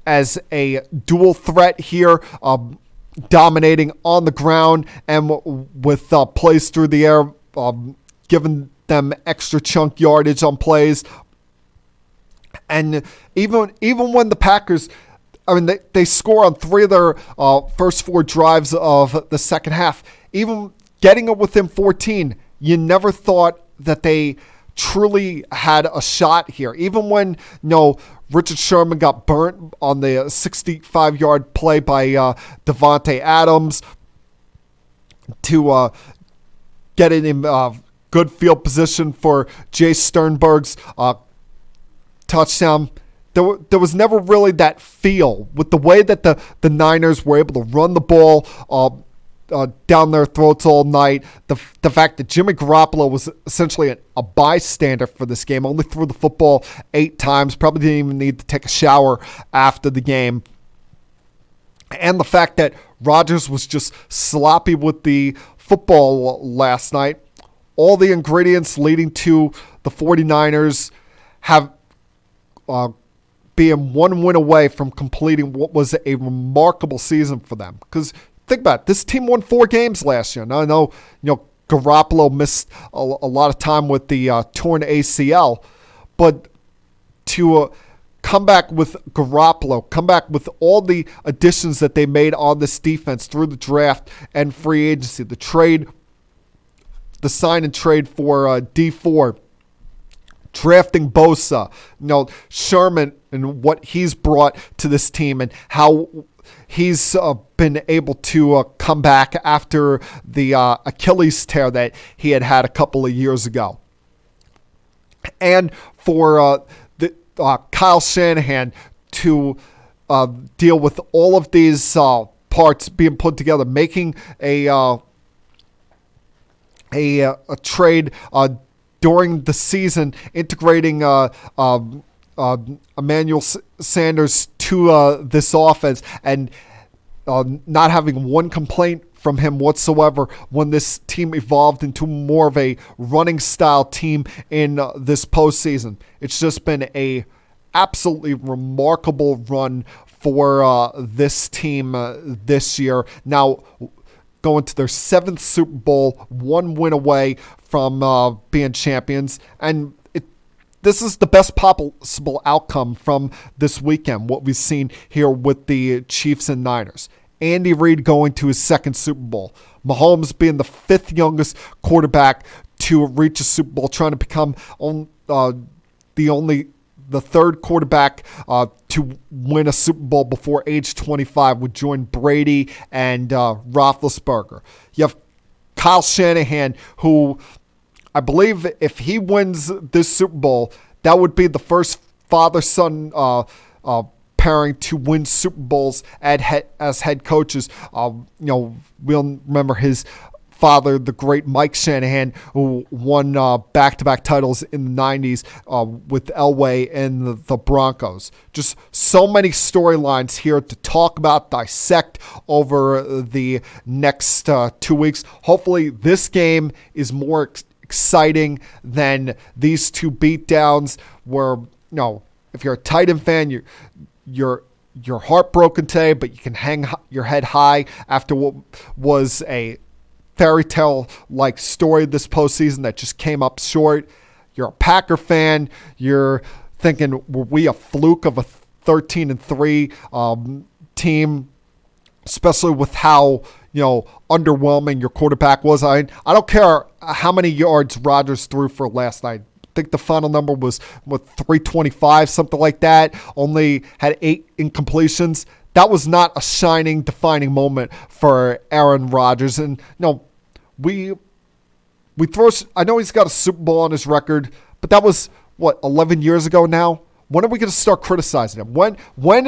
Speaker 3: as a dual threat here, dominating on the ground and with plays through the air, giving them extra chunk yardage on plays. And even when the Packers, they score on 3 of their first 4 drives of the second half, even getting it within 14, you never thought that they truly had a shot here. Even when Richard Sherman got burnt on the 65-yard play by Devontae Adams to get it in good field position for Jay Sternberg's touchdown. There was never really that feel with the way that the Niners were able to run the ball down their throats all night. The fact that Jimmy Garoppolo was essentially a bystander for this game, only threw the football 8 times, probably didn't even need to take a shower after the game. And the fact that Rodgers was just sloppy with the football last night. All the ingredients leading to the 49ers have being 1 win away from completing what was a remarkable season for them. Because think about it, this team won 4 games last year. Now I know, Garoppolo missed a lot of time with the torn ACL, but to come back with Garoppolo, come back with all the additions that they made on this defense through the draft and free agency, the sign and trade for D4, drafting Bosa, Sherman and what he's brought to this team and how he's been able to come back after the Achilles tear that he had a couple of years ago. And for Kyle Shanahan to deal with all of these parts being put together, making a trade during the season, integrating Emmanuel Sanders to this offense, and not having one complaint from him whatsoever when this team evolved into more of a running style team in this postseason. It's just been a absolutely remarkable run for this team this year. Now going to their 7th Super Bowl, 1 win away from being champions, and this is the best possible outcome from this weekend, what we've seen here with the Chiefs and Niners. Andy Reid going to his 2nd Super Bowl. Mahomes being the 5th youngest quarterback to reach a Super Bowl, trying to become the 3rd quarterback to win a Super Bowl before age 25, would join Brady and Roethlisberger. You have Kyle Shanahan, who I believe if he wins this Super Bowl, that would be the first father-son pairing to win Super Bowls as head coaches. We'll remember his father, the great Mike Shanahan, who won back-to-back titles in the 90s with Elway and the Broncos. Just so many storylines here to talk about, dissect over the next 2 weeks. Hopefully this game is more exciting than these 2 beatdowns where, if you're a Titan fan, you're heartbroken today, but you can hang your head high after what was a fairy tale like story this postseason that just came up short. You're a Packer fan. You're thinking, were we a fluke of a 13-3 team, especially with how underwhelming your quarterback was. I don't care how many yards Rodgers threw for last night. I think the final number was 325, something like that. Only had 8 incompletions. That was not a shining, defining moment for Aaron Rodgers. And we throw. I know he's got a Super Bowl on his record, but that was 11 years ago now. When are we going to start criticizing him? When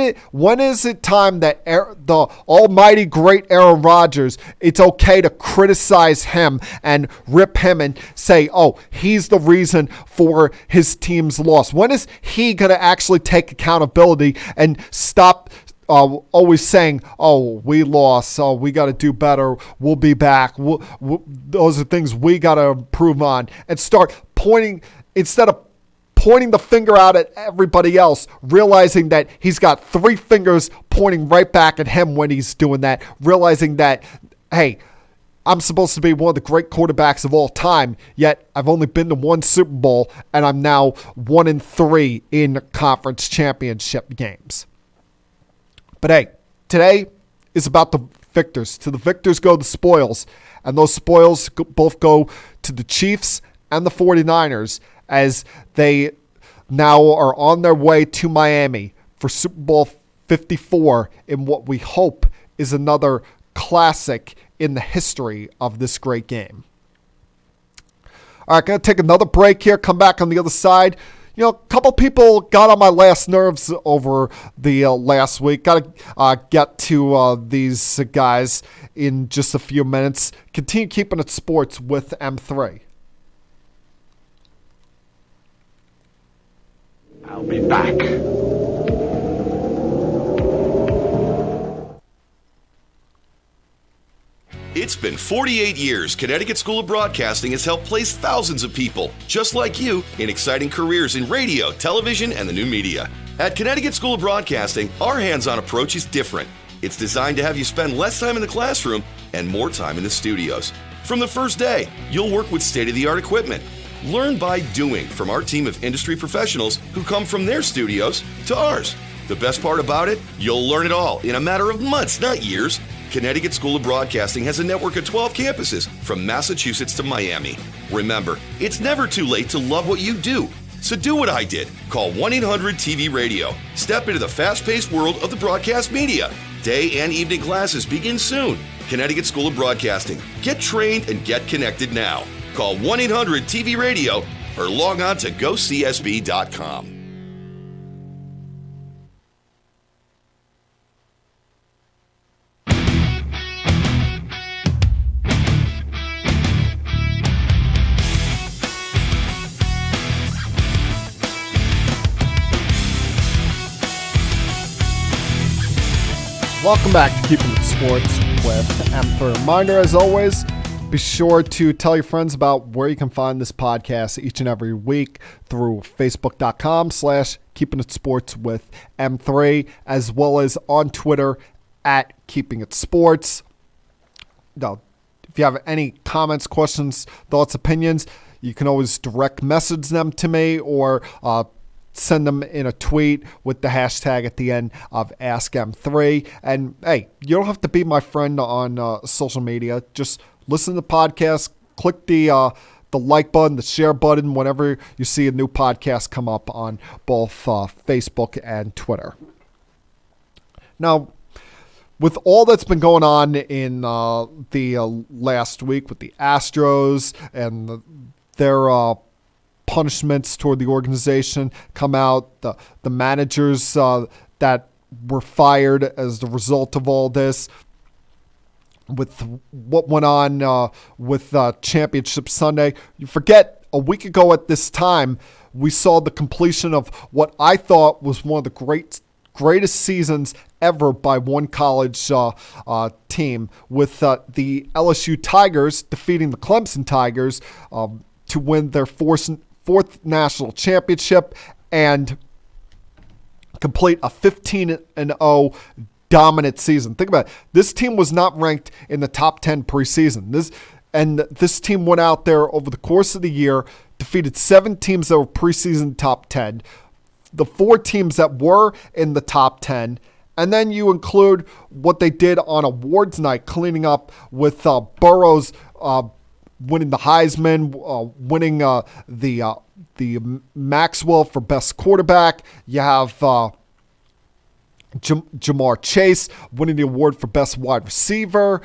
Speaker 3: is it time that the almighty great Aaron Rodgers, it's okay to criticize him and rip him and say, oh, he's the reason for his team's loss? When is he going to actually take accountability and stop always saying, oh, we lost, so we got to do better, we'll be back, those are things we got to improve on, and start pointing, instead of pointing the finger out at everybody else, realizing that he's got 3 fingers pointing right back at him when he's doing that, realizing that, hey, I'm supposed to be one of the great quarterbacks of all time, yet I've only been to 1 Super Bowl, and I'm now 1-3 in conference championship games. But hey, today is about the victors. To the victors go the spoils, and those spoils both go to the Chiefs and the 49ers, as they now are on their way to Miami for Super Bowl 54 in what we hope is another classic in the history of this great game. All right, going to take another break here, come back on the other side. A couple people got on my last nerves over the last week. Got to get to these guys in just a few minutes. Continue keeping it sports with M3.
Speaker 6: I'll be back.
Speaker 10: It's been 48 years Connecticut School of Broadcasting has helped place thousands of people, just like you, in exciting careers in radio, television, and the new media. At Connecticut School of Broadcasting, our hands-on approach is different. It's designed to have you spend less time in the classroom and more time in the studios. From the first day, you'll work with state-of-the-art equipment. Learn by doing from our team of industry professionals who come from their studios to ours. The best part about it, you'll learn it all in a matter of months, not years. Connecticut School of Broadcasting has a network of 12 campuses from Massachusetts to Miami. Remember, it's never too late to love what you do. So do what I did. Call 1-800-TV-RADIO. Step into the fast-paced world of the broadcast media. Day and evening classes begin soon. Connecticut School of Broadcasting. Get trained and get connected now. Call 1-800-TV-RADIO or log on to gocsb.com.
Speaker 3: Welcome back to Keeping It Sports with M3. Reminder, as always, be sure to tell your friends about where you can find this podcast each and every week through facebook.com/Keeping It Sports with M3, as well as on Twitter at Keeping It Sports. Now, if you have any comments, questions, thoughts, opinions, you can always direct message them to me or send them in a tweet with the hashtag at the end of AskM3. And hey, you don't have to be my friend on social media. Just listen to the podcast, click the like button, the share button whenever you see a new podcast come up on both Facebook and Twitter. Now, with all that's been going on in the last week with the Astros and their punishments toward the organization come out, the managers that were fired as the result of all this, with what went on with Championship Sunday. You forget, a week ago at this time, we saw the completion of what I thought was one of the greatest seasons ever by one college team, with the LSU Tigers defeating the Clemson Tigers to win their fourth national championship and complete a 15-0 dominant season. Think about it. This team was not ranked in the top 10 preseason. This team went out there over the course of the year, defeated 7 teams that were preseason top 10, the 4 teams that were in the top 10, and then you include what they did on awards night, cleaning up with Burrows winning the Heisman, winning the Maxwell for best quarterback. You have Jamar Chase winning the award for best wide receiver,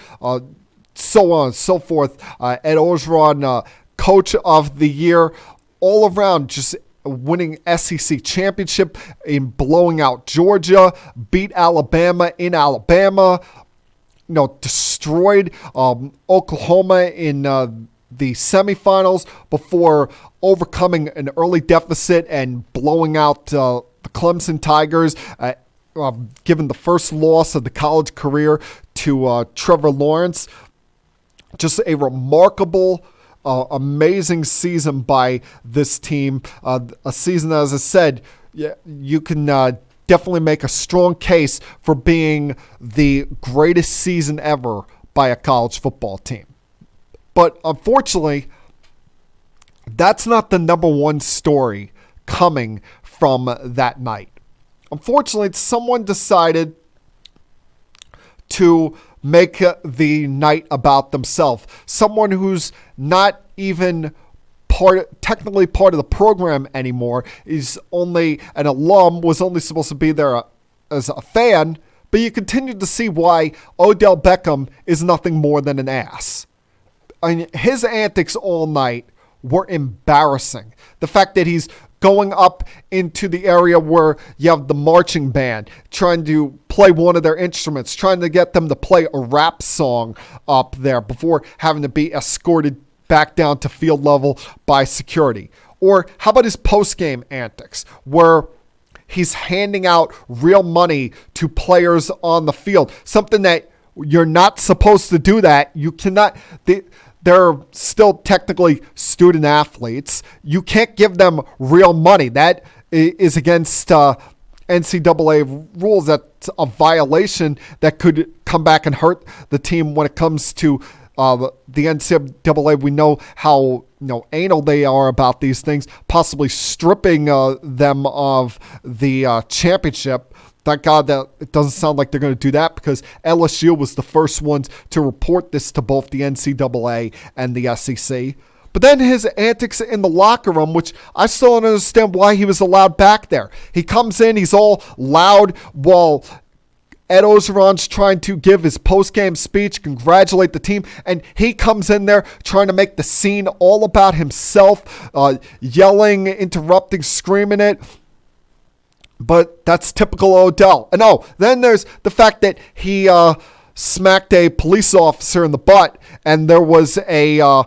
Speaker 3: so on and so forth. Ed Orgeron, coach of the year, all around just winning SEC championship in blowing out Georgia, beat Alabama in Alabama, destroyed Oklahoma in the semifinals before overcoming an early deficit and blowing out the Clemson Tigers, given the first loss of the college career to Trevor Lawrence. Just a remarkable, amazing season by this team. A season, as I said, you can definitely make a strong case for being the greatest season ever by a college football team. But unfortunately, that's not the number one story coming from that night. Unfortunately, someone decided to make the night about themselves. Someone who's not even technically part of the program anymore, is only an alum, was only supposed to be there as a fan, but you continue to see why Odell Beckham is nothing more than an ass. I mean, his antics all night were embarrassing. The fact that he's going up into the area where you have the marching band, trying to play one of their instruments, trying to get them to play a rap song up there before having to be escorted back down to field level by security. Or how about his post-game antics, where he's handing out real money to players on the field, something that you're not supposed to do that. You cannot... They're still technically student athletes. You can't give them real money. That is against NCAA rules. That's a violation that could come back and hurt the team when it comes to the NCAA. We know how anal they are about these things, possibly stripping them of the championship. Thank God that it doesn't sound like they're going to do that, because LSU was the first ones to report this to both the NCAA and the SEC. But then his antics in the locker room, which I still don't understand why he was allowed back there. He comes in, he's all loud while Ed Ogeron's trying to give his post-game speech, congratulate the team, and he comes in there trying to make the scene all about himself, yelling, interrupting, screaming it. But that's typical Odell. And then there's the fact that he smacked a police officer in the butt, and there was a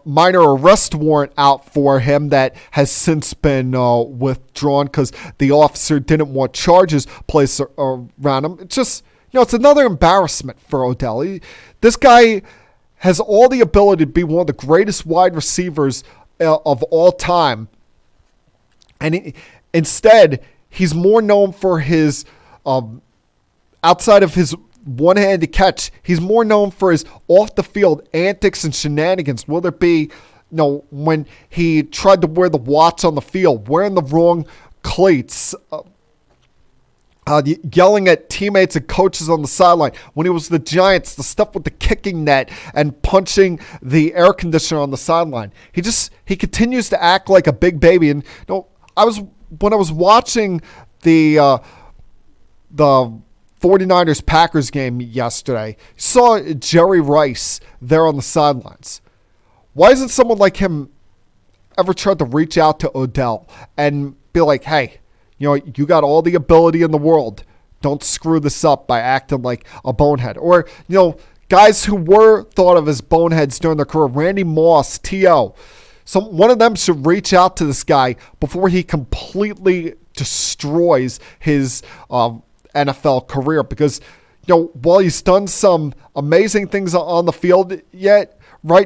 Speaker 3: minor arrest warrant out for him that has since been withdrawn because the officer didn't want charges placed around him. It's just, it's another embarrassment for Odell. This guy has all the ability to be one of the greatest wide receivers of all time. And instead, he's more known for his, outside of his one-handed catch, he's more known for his off-the-field antics and shenanigans, whether it be, when he tried to wear the watch on the field, wearing the wrong cleats, yelling at teammates and coaches on the sideline. When he was the Giants, the stuff with the kicking net and punching the air conditioner on the sideline. He continues to act like a big baby. And when I was watching the 49ers Packers game yesterday, saw Jerry Rice there on the sidelines. Why isn't someone like him ever tried to reach out to Odell and be like, hey, you got all the ability in the world. Don't screw this up by acting like a bonehead. Or, guys who were thought of as boneheads during their career, Randy Moss, T.O., so one of them should reach out to this guy before he completely destroys his NFL career, because while he's done some amazing things on the field while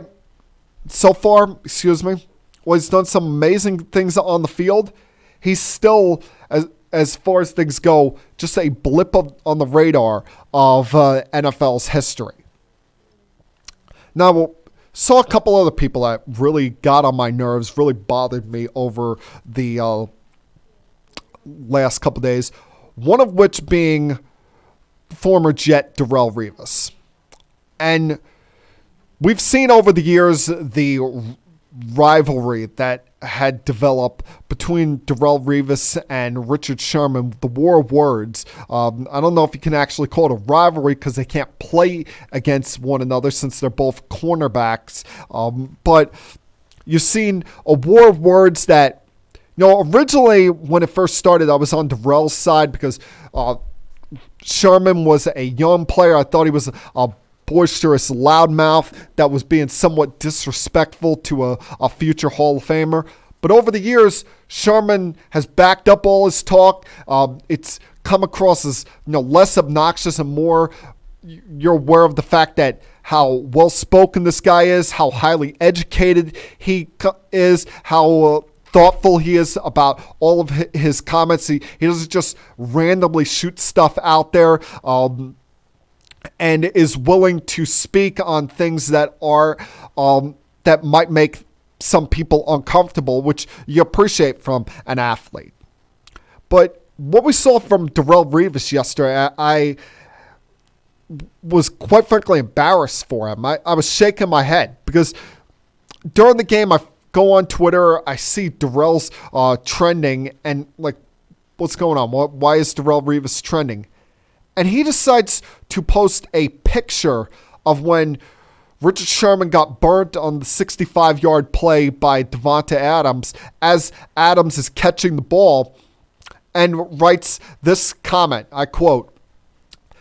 Speaker 3: he's done some amazing things on the field, he's still, as far as things go, just a blip on the radar of NFL's history. Now, saw a couple other people that really got on my nerves, really bothered me over the last couple days. One of which being former Jet Darrelle Revis. And we've seen over the years the rivalry that had developed between Darrelle Revis and Richard Sherman, the war of words. I don't know if you can actually call it a rivalry because they can't play against one another since they're both cornerbacks. But you've seen a war of words that, originally when it first started, I was on Darrell's side because Sherman was a young player. I thought he was a boisterous loudmouth that was being somewhat disrespectful to a future Hall of Famer. But over the years, Sherman has backed up all his talk. It's come across as less obnoxious and more, you're aware of the fact that how well-spoken this guy is, how highly educated he is, how thoughtful he is about all of his comments. He doesn't just randomly shoot stuff out there, and is willing to speak on things that are that might make some people uncomfortable, which you appreciate from an athlete. But what we saw from Darrelle Revis yesterday, I was quite frankly embarrassed for him. I was shaking my head because during the game, I go on Twitter, I see Darrell's trending, and like, what's going on? Why is Darrelle Revis trending? And he decides to post a picture of when Richard Sherman got burnt on the 65-yard play by Devonta Adams as Adams is catching the ball, and writes this comment, I quote,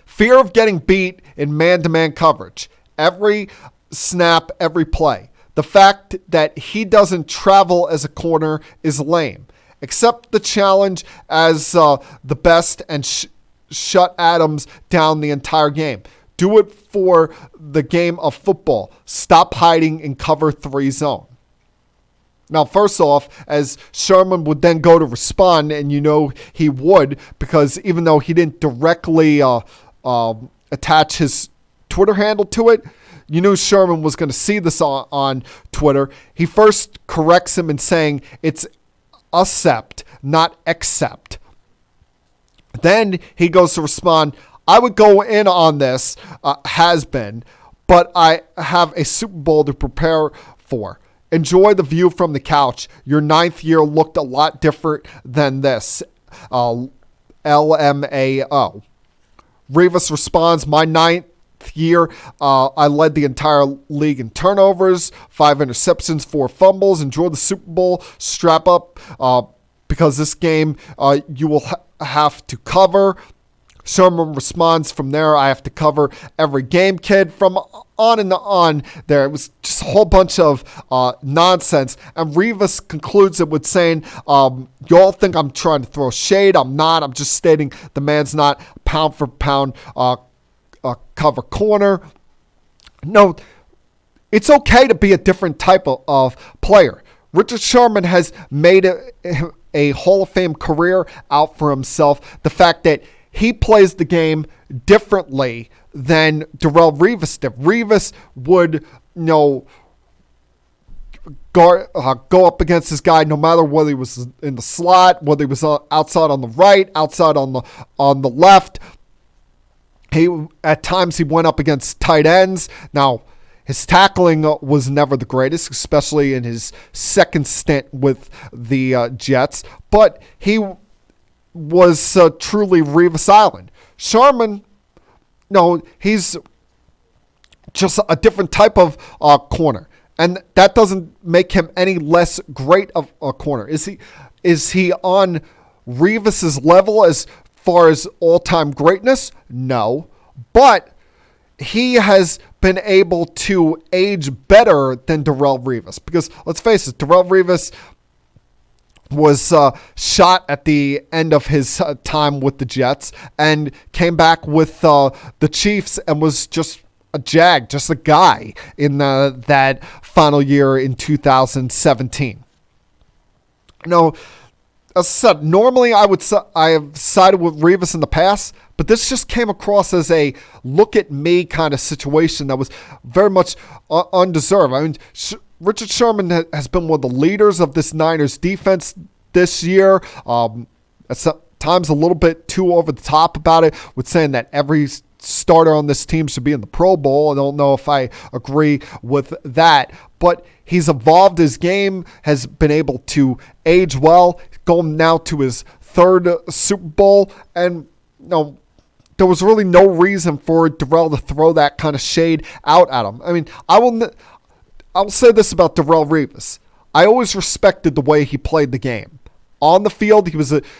Speaker 3: "Fear of getting beat in man-to-man coverage. Every snap, every play. The fact that he doesn't travel as a corner is lame. Accept the challenge as the best and shut Adams down the entire game. Do it for the game of football. Stop hiding in cover 3 zone." Now, first off, as Sherman would then go to respond, and he would, because even though he didn't directly attach his Twitter handle to it, you knew Sherman was going to see this on Twitter. He first corrects him in saying it's accept, not accept. Then he goes to respond, "I would go in on this, has been, but I have a Super Bowl to prepare for. Enjoy the view from the couch. Your 9th year looked a lot different than this. LMAO. Rivas responds, my 9th year, I led the entire league in turnovers, 5 interceptions, 4 fumbles. Enjoy the Super Bowl. Strap up because this game you will have to cover. Sherman responds from there, I have to cover every game, kid. From on and on there. It was just a whole bunch of nonsense. And Rivas concludes it with saying, y'all think I'm trying to throw shade. I'm not. I'm just stating the man's not pound for pound cover corner. No, it's okay to be a different type of player. Richard Sherman has made a Hall of Fame career out for himself. The fact that he plays the game differently than Darrelle Revis did. Revis would, go up against this guy no matter whether he was in the slot, whether he was outside on the right, outside on the left. At times he went up against tight ends. Now, his tackling was never the greatest, especially in his second stint with the Jets. But he was truly Revis Island. Sherman, he's just a different type of corner. And that doesn't make him any less great of a corner. Is he on Revis's level as far as all-time greatness? No. But he has been able to age better than Darrelle Revis. Because, let's face it, Darrelle Revis was shot at the end of his time with the Jets and came back with the Chiefs and was just a jag, just a guy in that final year in 2017. As I said, normally I have sided with Revis in the past, but this just came across as a look at me kind of situation that was very much undeserved. I mean, Richard Sherman has been one of the leaders of this Niners defense this year. At times a little bit too over the top about it, with saying that every starter on this team should be in the Pro Bowl. I don't know if I agree with that, but he's evolved his game, has been able to age well, going now to his 3rd Super Bowl, and there was really no reason for Darrelle to throw that kind of shade out at him. I mean, I'll say this about Darrelle Revis. I always respected the way he played the game. On the field,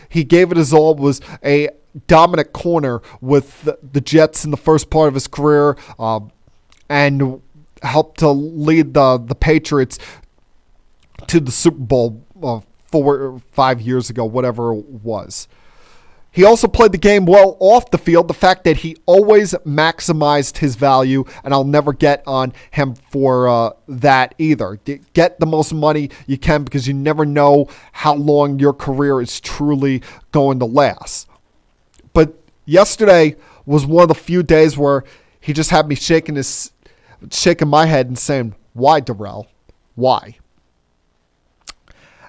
Speaker 3: he gave it his all, was a dominant corner with the Jets in the first part of his career, and helped to lead the Patriots to the Super Bowl 4 or 5 years ago, whatever it was. He also played the game well off the field. The fact that he always maximized his value, and I'll never get on him for that either. Get the most money you can, because you never know how long your career is truly going to last. But yesterday was one of the few days where he just had me shaking my head and saying, why, Darrelle? Why?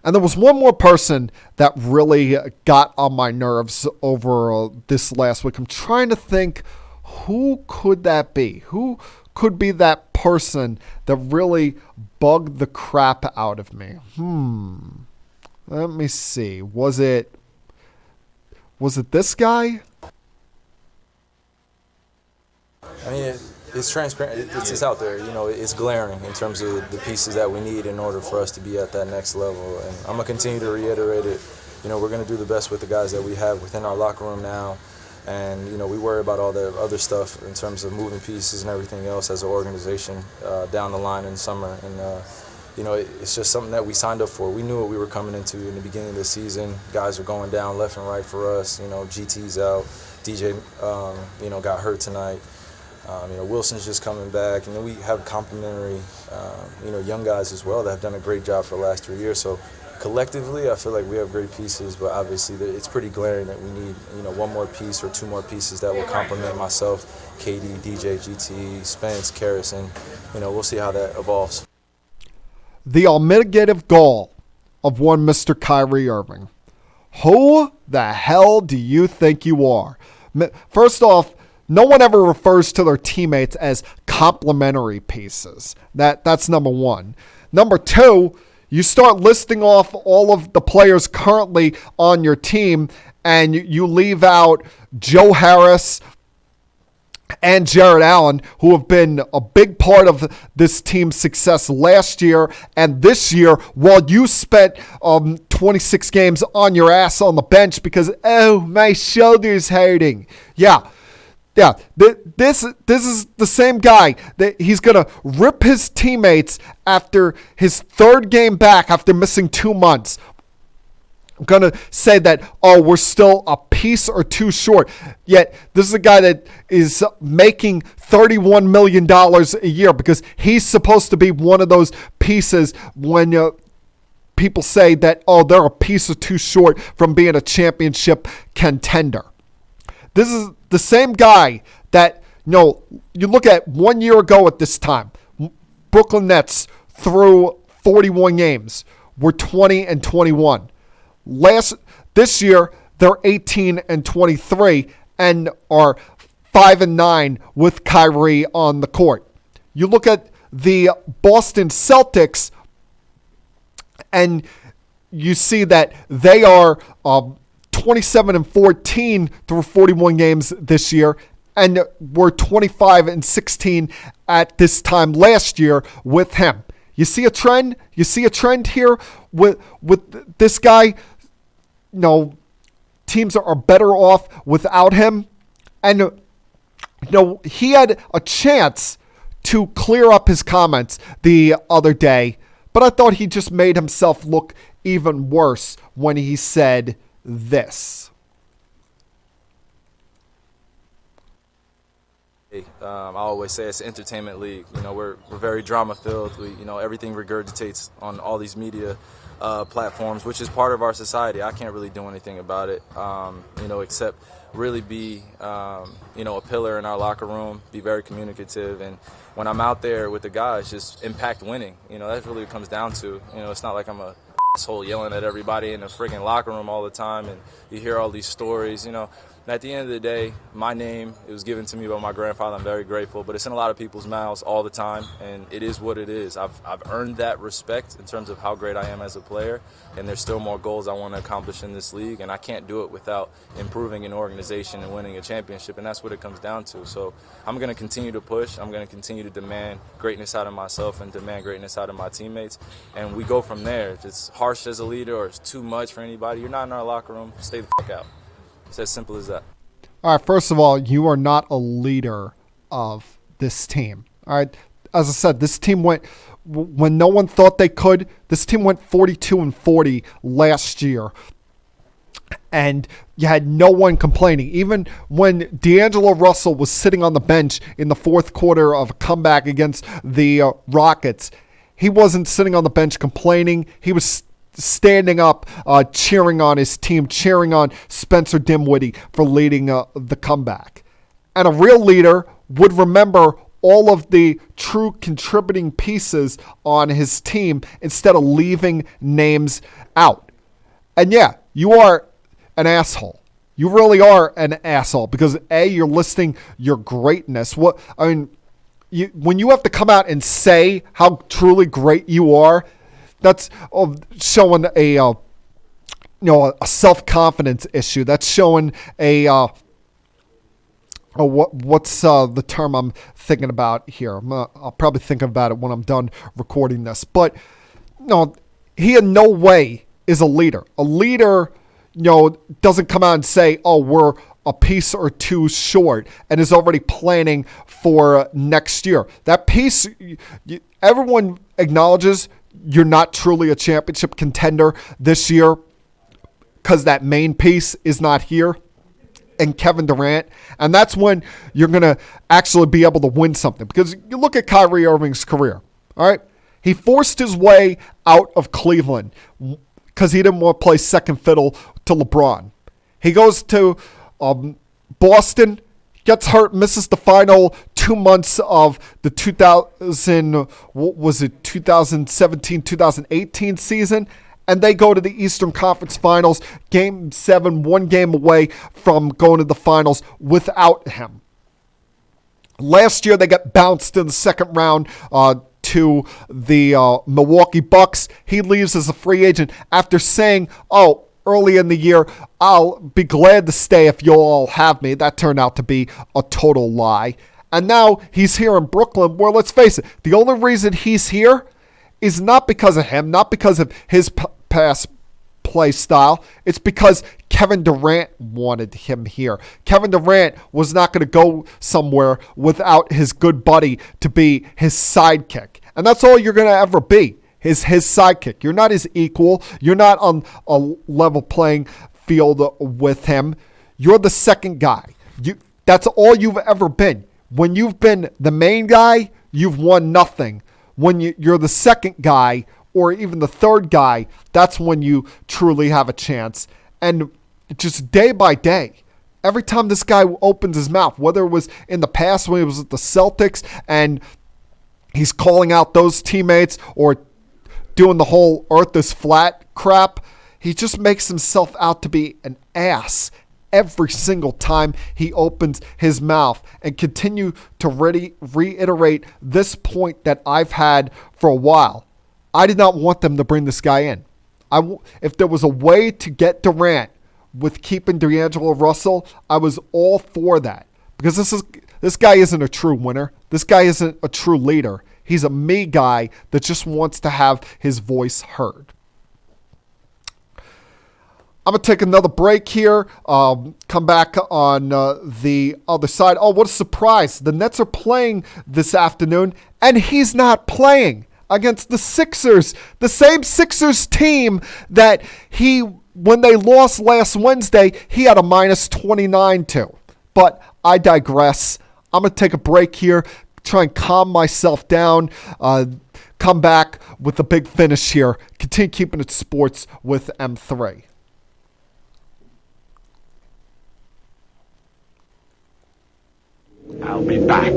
Speaker 3: And there was one more person that really got on my nerves over this last week. I'm trying to think, who could that be? Who could be that person that really bugged the crap out of me? Let me see. Was it this guy?
Speaker 11: I mean, it's transparent. It's just out there. It's glaring in terms of the pieces that we need in order for us to be at that next level. And I'm going to continue to reiterate it. We're going to do the best with the guys that we have within our locker room now. And, we worry about all the other stuff in terms of moving pieces and everything else as an organization down the line in the summer. And, it's just something that we signed up for. We knew what we were coming into in the beginning of the season. Guys are going down left and right for us. GT's out. DJ, got hurt tonight. Wilson's just coming back, and then we have complimentary, young guys as well that have done a great job for the last 3 years. So collectively, I feel like we have great pieces, but obviously it's pretty glaring that we need, one more piece or 2 more pieces that will complement myself, KD, DJ, GT, Spence, Karras, and we'll see how that evolves.
Speaker 3: The unmitigated goal of one Mr. Kyrie Irving. Who the hell do you think you are? First off, no one ever refers to their teammates as complimentary pieces. That's number one. Number two, you start listing off all of the players currently on your team, and you leave out Joe Harris and Jared Allen, who have been a big part of this team's success last year and this year, while you spent 26 games on your ass on the bench because, oh, my shoulder's hurting. Yeah. This is the same guy that he's going to rip his teammates after his third game back after missing 2 months. I'm going to say that, we're still a piece or two short. Yet, this is a guy that is making $31 million a year because he's supposed to be one of those pieces when people say that, they're a piece or two short from being a championship contender. This is the same guy that, you look at 1 year ago at this time, Brooklyn Nets through 41 games were 20-21. This year, they're 18-23 and are 5-9 with Kyrie on the court. You look at the Boston Celtics and you see that they are 27-14 through 41 games this year, and were 25-16 at this time last year with him. You see a trend? You see a trend here with this guy? Teams are better off without him. And he had a chance to clear up his comments the other day, but I thought he just made himself look even worse when he said this.
Speaker 11: I always say it's an entertainment league. We're very drama filled. Everything regurgitates on all these media platforms, which is part of our society. I can't really do anything about it, except really be, a pillar in our locker room, be very communicative, and when I'm out there with the guys, just impact winning. That's really what it comes down to. It's not like I'm a asshole yelling at everybody in the freaking locker room all the time, and you hear all these stories. At the end of the day, my name, it was given to me by my grandfather. I'm very grateful, but it's in a lot of people's mouths all the time, and it is what it is. I've earned that respect in terms of how great I am as a player, and there's still more goals I want to accomplish in this league, and I can't do it without improving an organization and winning a championship, and that's what it comes down to. So I'm going to continue to push. I'm going to continue to demand greatness out of myself and demand greatness out of my teammates, and we go from there. If it's harsh as a leader or it's too much for anybody, you're not in our locker room, stay the fuck out. It's as simple as that.
Speaker 3: All right, first of all, you are not a leader of this team. All right, as I said, this team went, when no one thought they could, this team went 42-40 last year. And you had no one complaining. Even when D'Angelo Russell was sitting on the bench in the fourth quarter of a comeback against the Rockets, he wasn't sitting on the bench complaining. He was standing up, cheering on his team, cheering on Spencer Dinwiddie for leading the comeback. And a real leader would remember all of the true contributing pieces on his team instead of leaving names out. And yeah, you are an asshole. You really are an asshole because you're listing your greatness. When you have to come out and say how truly great you are, that's showing a self-confidence issue. That's showing what's the term I'm thinking about here? I'll probably think about it when I'm done recording this. But he in no way is a leader. A leader, doesn't come out and say, we're a piece or two short, and is already planning for next year. That piece, everyone acknowledges you're not truly a championship contender this year because that main piece is not here, and Kevin Durant. And that's when you're going to actually be able to win something. Because you look at Kyrie Irving's career, all right? He forced his way out of Cleveland because he didn't want to play second fiddle to LeBron. He goes to Boston, gets hurt, misses the final 2 months of the 2017-2018 season, and they go to the Eastern Conference Finals, Game 7, 1 game away from going to the finals without him. Last year, they got bounced in the second round to to the Milwaukee Bucks. He leaves as a free agent after saying, early in the year, I'll be glad to stay if you'll all have me. That turned out to be a total lie. And now he's here in Brooklyn, where, let's face it, the only reason he's here is not because of him, not because of his past play style. It's because Kevin Durant wanted him here. Kevin Durant was not going to go somewhere without his good buddy to be his sidekick. And that's all you're going to ever be, is his sidekick. You're not his equal. You're not on a level playing field with him. You're the second guy. That's all you've ever been. When you've been the main guy, you've won nothing. When you're the second guy or even the third guy, that's when you truly have a chance. And just day by day, every time this guy opens his mouth, whether it was in the past when he was at the Celtics and he's calling out those teammates or doing the whole earth is flat crap, he just makes himself out to be an ass every single time he opens his mouth, and continue to reiterate this point that I've had for a while. I did not want them to bring this guy in. If there was a way to get Durant with keeping D'Angelo Russell, I was all for that, because this guy isn't a true winner. This guy isn't a true leader. He's a me guy that just wants to have his voice heard. I'm going to take another break here, come back on the other side. Oh, what a surprise. The Nets are playing this afternoon, and he's not playing against the Sixers, the same Sixers team that when they lost last Wednesday, he had a minus 29 to. But I digress. I'm going to take a break here, try and calm myself down, come back with a big finish here, continue keeping it sports with M3.
Speaker 6: I'll be back.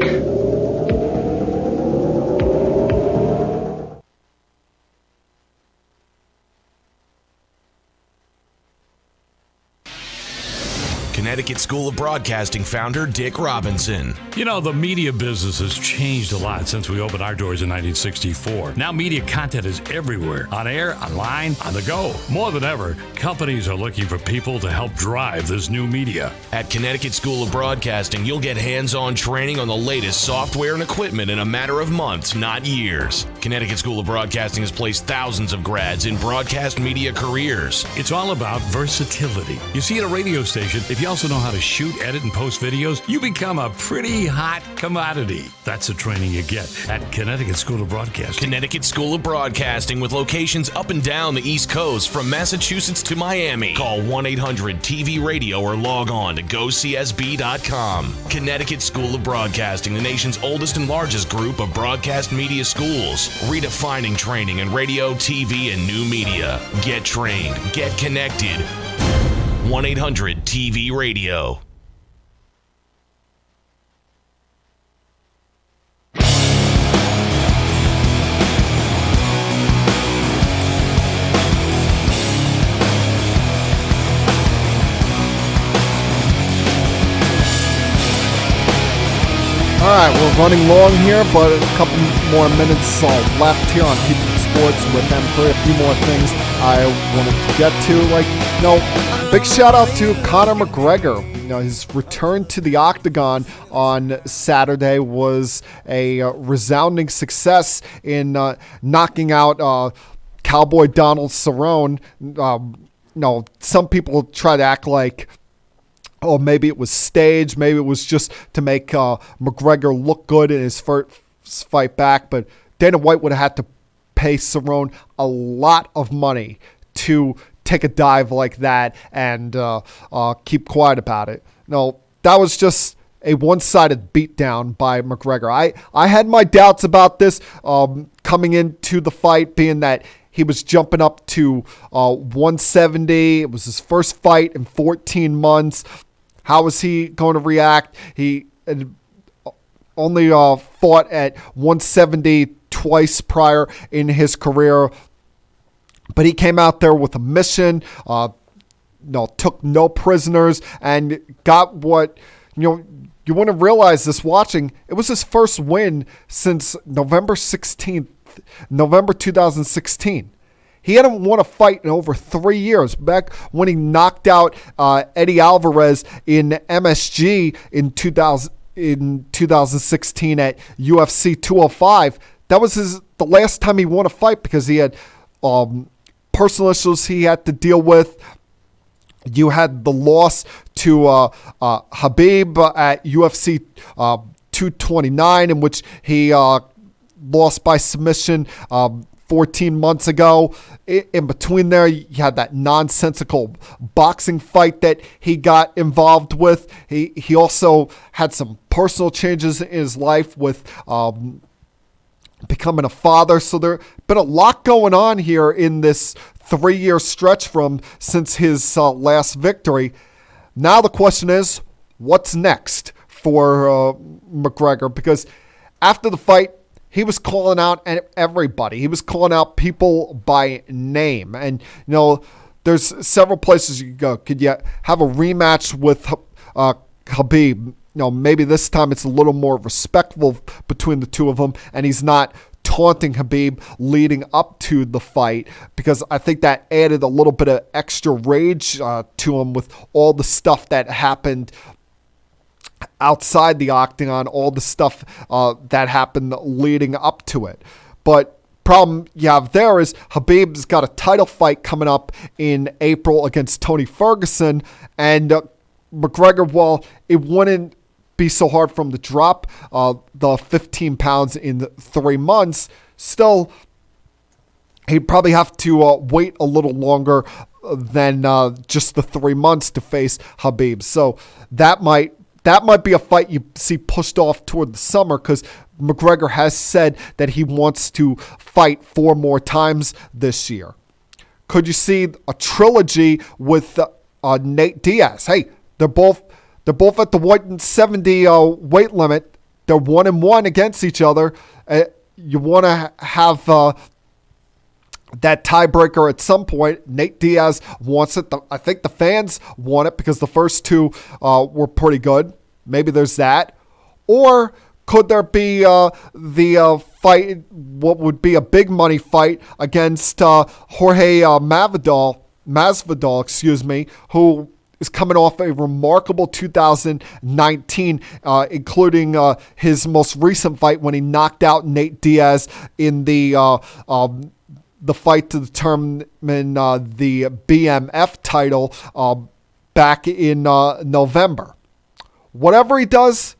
Speaker 12: Connecticut School of Broadcasting founder Dick Robinson.
Speaker 13: You know, the media business has changed a lot since we opened our doors in 1964. Now media content is everywhere, on air, online, on the go. More than ever, companies are looking for people to help drive this new media.
Speaker 12: At Connecticut School of Broadcasting, you'll get hands-on training on the latest software and equipment in a matter of months, not years. Connecticut School of Broadcasting has placed thousands of grads in broadcast media careers.
Speaker 13: It's all about versatility. You see, at a radio station, if you also know how to shoot, edit, and post videos, you become a pretty hot commodity. That's the training you get at Connecticut School of Broadcasting.
Speaker 12: Connecticut School of Broadcasting, with locations up and down the East Coast, from Massachusetts to Miami. Call 1-800-TV-RADIO or log on to GoCSB.com. Connecticut School of Broadcasting, the nation's oldest and largest group of broadcast media schools, redefining training in radio, TV, and new media. Get trained. Get connected. 1-800-TV-RADIO.
Speaker 3: All right, we're running long here, but a couple more minutes left here on Keeping Sports with M3. A few more things I wanted to get to. Big shout out to Conor McGregor. His return to the octagon on Saturday was a resounding success in knocking out Cowboy Donald Cerrone. Some people try to act like, oh, maybe it was staged. Maybe it was just to make McGregor look good in his first fight back. But Dana White would have had to pay Cerrone a lot of money to take a dive like that and keep quiet about it. No, that was just a one-sided beatdown by McGregor. I had my doubts about this coming into the fight, being that he was jumping up to 170. It was his first fight in 14 months. How was he going to react? He only fought at 170 twice prior in his career. But he came out there with a mission, took no prisoners, and got what you wouldn't realize this watching. It was his first win since November 2016. He hadn't won a fight in over 3 years. Back when he knocked out Eddie Alvarez in MSG in 2016 at UFC 205. That was the last time he won a fight because he had personal issues he had to deal with. You had the loss to Habib at UFC 229, in which he lost by submission 14 months ago. In between there, you had that nonsensical boxing fight that he got involved with. He also had some personal changes in his life with becoming a father. So there's been a lot going on here in this 3-year stretch since his last victory. Now the question is, what's next for McGregor? Because after the fight, he was calling out everybody. He was calling out people by name. And, there's several places you could go. Could you have a rematch with Habib? Maybe this time it's a little more respectful between the two of them, and he's not taunting Habib leading up to the fight, because I think that added a little bit of extra rage to him with all the stuff that happened outside the octagon, all the stuff that happened leading up to it. But problem you have there is Habib's got a title fight coming up in April against Tony Ferguson, and McGregor, while it wouldn't be so hard for him to drop the 15 pounds in 3 months, still he'd probably have to wait a little longer than just the 3 months to face Habib. So that might be a fight you see pushed off toward the summer, because McGregor has said that he wants to fight 4 more times this year. Could you see a trilogy with Nate Diaz? Hey, they're both at the 170 weight limit. They're 1-1 against each other. You want to have that tiebreaker at some point. Nate Diaz wants it. I think the fans want it because the first 2 were pretty good. Maybe there's that. Or could there be the fight, what would be a big money fight against Jorge Masvidal, who is coming off a remarkable 2019, including his most recent fight when he knocked out Nate Diaz in the fight to determine the BMF title back in November. Whatever he does,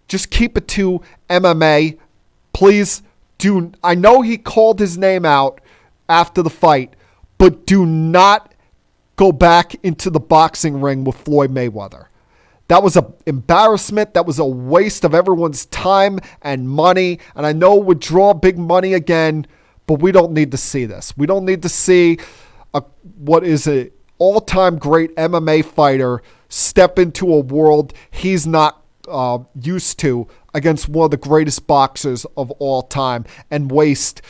Speaker 3: just keep it to MMA. Please do. I know he called his name out after the fight, but do not go back into the boxing ring with Floyd Mayweather. That was an embarrassment. That was a waste of everyone's time and money. And I know it would draw big money again, but we don't need to see this. We don't need to see what is an all-time great MMA fighter step into a world he's not used to against one of the greatest boxers of all time and waste,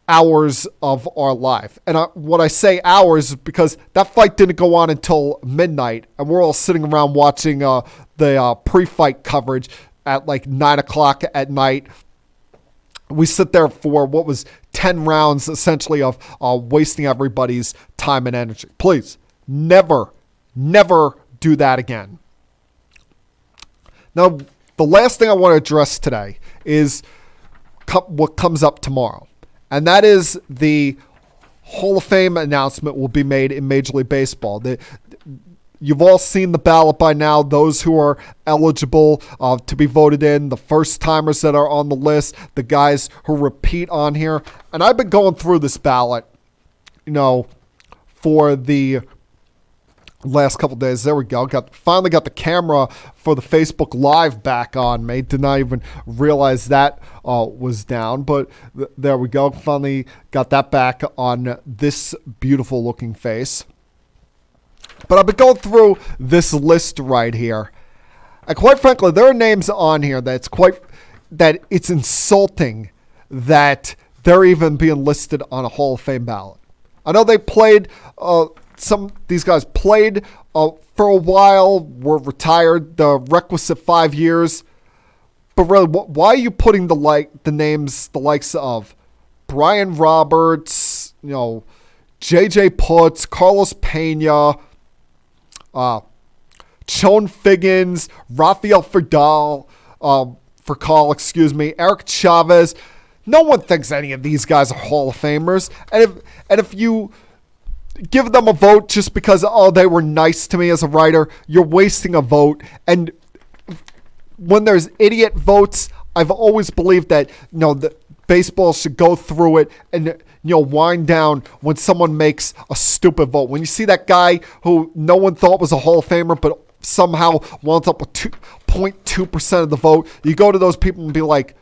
Speaker 3: hours of our life. And what I say hours is because that fight didn't go on until midnight, and we're all sitting around watching the pre-fight coverage at like 9 o'clock at night. We sit there for what was 10 rounds essentially of wasting everybody's time and energy. Please, never do that again. Now, the last thing I want to address today is what comes up tomorrow. And that is the Hall of Fame announcement will be made in Major League Baseball. You've all seen the ballot by now, those who are eligible to be voted in, the first-timers that are on the list, the guys who repeat on here. And I've been going through this ballot, for the last couple days. There we go. Finally got the camera for the Facebook Live back on me. Did not even realize that was down, but there we go. Finally got that back on this beautiful looking face. But I've been going through this list right here. And quite frankly, there are names on here that it's insulting that they're even being listed on a Hall of Fame ballot. I know they played these guys played for a while, were retired the requisite 5 years. But really, why are you putting the names, the likes of Brian Roberts, J.J. Putz, Carlos Pena, Chone Figgins, Rafael Furcal, Eric Chavez? No one thinks any of these guys are Hall of Famers. And if you give them a vote just because, they were nice to me as a writer, you're wasting a vote. And when there's idiot votes, I've always believed that, the baseball should go through it and, wind down when someone makes a stupid vote. When you see that guy who no one thought was a Hall of Famer, but somehow wound up with 2.2% of the vote, you go to those people and be like,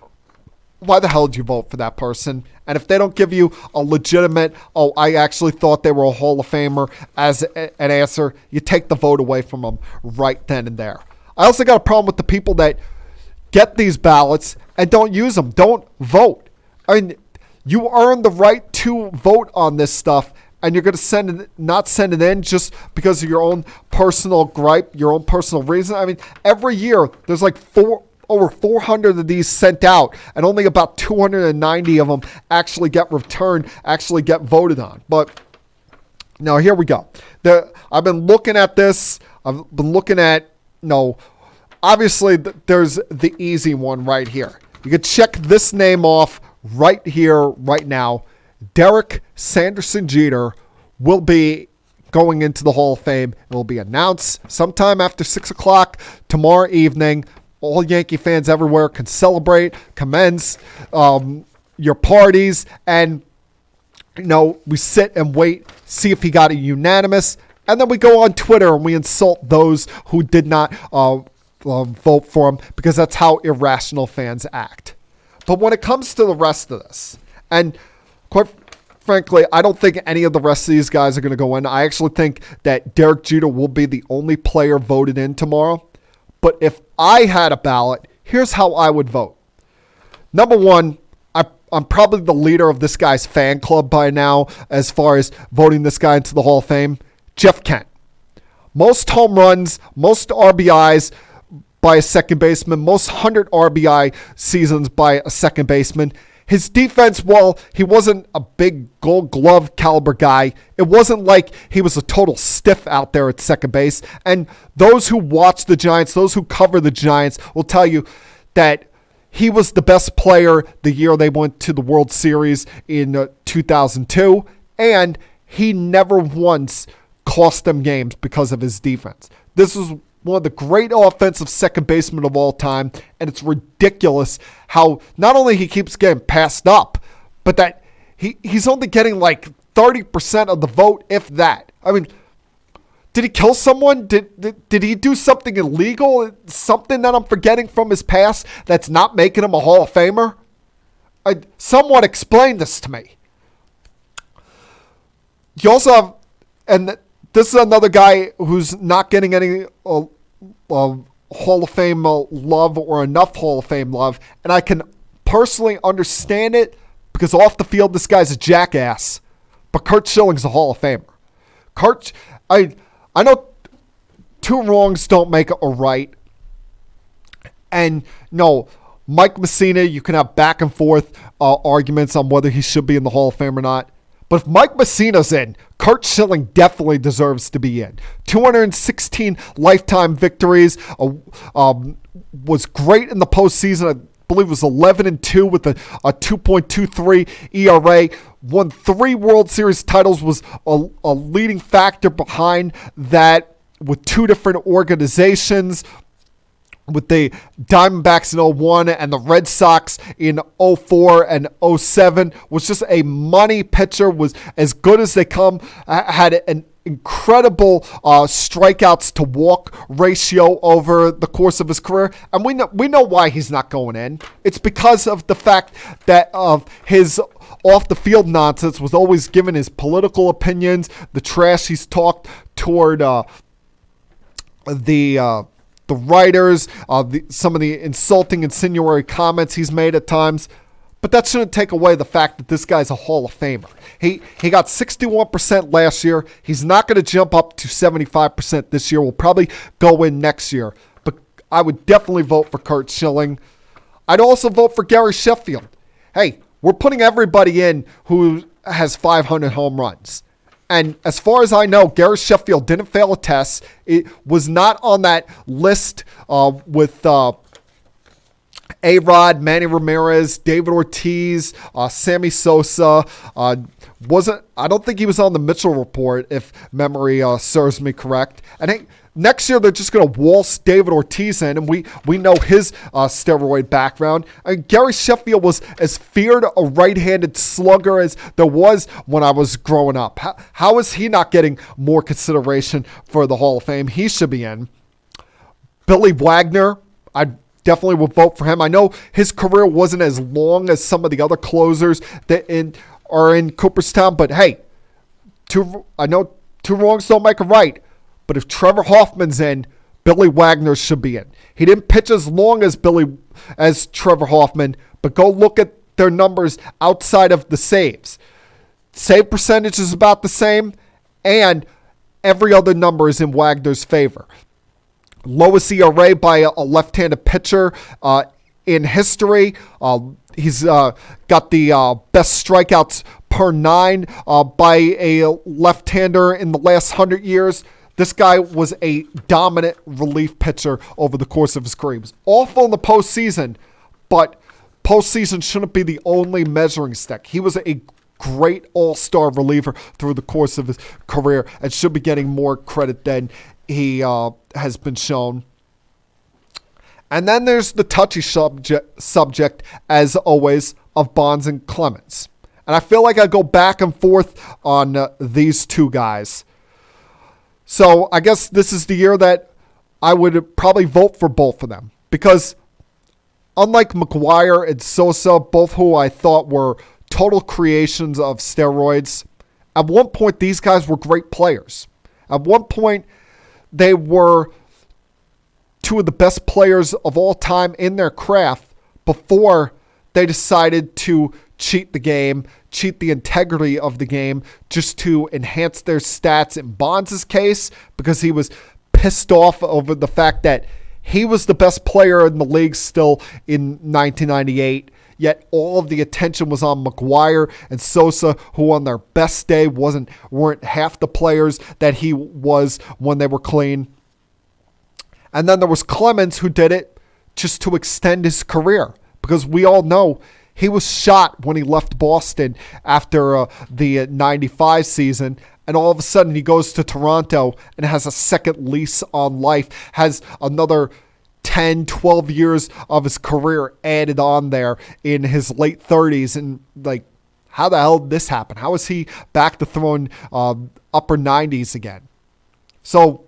Speaker 3: why the hell did you vote for that person? And if they don't give you a legitimate, I actually thought they were a Hall of Famer as an answer, you take the vote away from them right then and there. I also got a problem with the people that get these ballots and don't use them, don't vote. I mean, you earn the right to vote on this stuff, and you're going to not send it in just because of your own personal gripe, your own personal reason. I mean, every year there's like over 400 of these sent out, and only about 290 of them actually get returned, actually get voted on. But now here we go. I've been looking at this. I've been looking at, obviously there's the easy one right here. You could check this name off right here, right now. Derek Sanderson Jeter will be going into the Hall of Fame. It will be announced sometime after 6 o'clock tomorrow evening. All Yankee fans everywhere can celebrate, commence your parties, and we sit and wait, see if he got a unanimous, and then we go on Twitter and we insult those who did not vote for him, because that's how irrational fans act. But when it comes to the rest of this, and quite frankly, I don't think any of the rest of these guys are going to go in. I actually think that Derek Jeter will be the only player voted in tomorrow. But if I had a ballot, here's how I would vote. Number one, I'm probably the leader of this guy's fan club by now as far as voting this guy into the Hall of Fame. Jeff Kent. Most home runs, most RBIs by a second baseman, most 100 RBI seasons by a second baseman. His defense, while he wasn't a big Gold Glove caliber guy, it wasn't like he was a total stiff out there at second base. And those who watch the Giants, those who cover the Giants, will tell you that he was the best player the year they went to the World Series in 2002, and he never once cost them games because of his defense. This is one of the great offensive second basemen of all time, and it's ridiculous how not only he keeps getting passed up, but that he's only getting like 30% of the vote, if that. I mean, did he kill someone? Did he do something illegal? Something that I'm forgetting from his past that's not making him a Hall of Famer? Someone explain this to me. You also have, and this is another guy who's not getting any Hall of Fame love or enough Hall of Fame love, and I can personally understand it because off the field this guy's a jackass, but Curt Schilling's a Hall of Famer. I know two wrongs don't make a right, and Mike Messina, you can have back and forth arguments on whether he should be in the Hall of Fame or not. But if Mike Messina's in, Curt Schilling definitely deserves to be in. 216 lifetime victories, was great in the postseason. I believe it was 11-2 with a 2.23 ERA. Won 3 World Series titles, was a leading factor behind that with 2 different organizations, with the Diamondbacks in 01 and the Red Sox in 04 and 07, was just a money pitcher, was as good as they come, had an incredible strikeouts to walk ratio over the course of his career, and we know why he's not going in. It's because of the fact that his off the field nonsense, was always given his political opinions, the trash he's talked toward the writers, some of the insulting, insinuatory comments he's made at times. But that shouldn't take away the fact that this guy's a Hall of Famer. He got 61% last year. He's not going to jump up to 75% this year. We'll probably go in next year. But I would definitely vote for Curt Schilling. I'd also vote for Gary Sheffield. Hey, we're putting everybody in who has 500 home runs. And as far as I know, Gary Sheffield didn't fail a test. It was not on that list with A-Rod, Manny Ramirez, David Ortiz, Sammy Sosa. I don't think he was on the Mitchell report, if memory serves me correct. And hey, next year they're just going to waltz David Ortiz in, and we know his steroid background. And Gary Sheffield was as feared a right-handed slugger as there was when I was growing up. How is he not getting more consideration for the Hall of Fame? He should be in. Billy Wagner, I definitely would vote for him. I know his career wasn't as long as some of the other closers that are in Cooperstown, but hey, I know two wrongs don't make a right. But if Trevor Hoffman's in, Billy Wagner should be in. He didn't pitch as long as Trevor Hoffman, but go look at their numbers outside of the saves. Save percentage is about the same, and every other number is in Wagner's favor. Lowest ERA by a left-handed pitcher in history. He's got the best strikeouts per 9 by a left-hander in the last 100 years. This guy was a dominant relief pitcher over the course of his career. He was awful in the postseason, but postseason shouldn't be the only measuring stick. He was a great all-star reliever through the course of his career and should be getting more credit than he has been shown. And then there's the touchy subject, as always, of Bonds and Clemens. And I feel like I go back and forth on these two guys. So I guess this is the year that I would probably vote for both of them. Because unlike McGwire and Sosa, both who I thought were total creations of steroids, at one point these guys were great players. At one point they were two of the best players of all time in their craft before they decided to cheat the game, cheat the integrity of the game just to enhance their stats. In Bonds' case, because he was pissed off over the fact that he was the best player in the league still in 1998, yet all of the attention was on McGwire and Sosa, who on their best day weren't half the players that he was when they were clean. And then there was Clemens, who did it just to extend his career, because we all know he was shot when he left Boston after the 95 season, and all of a sudden he goes to Toronto and has a second lease on life, has another 10, 12 years of his career added on there in his late 30s. And like, how the hell did this happen? How is he back to throwing upper 90s again? So,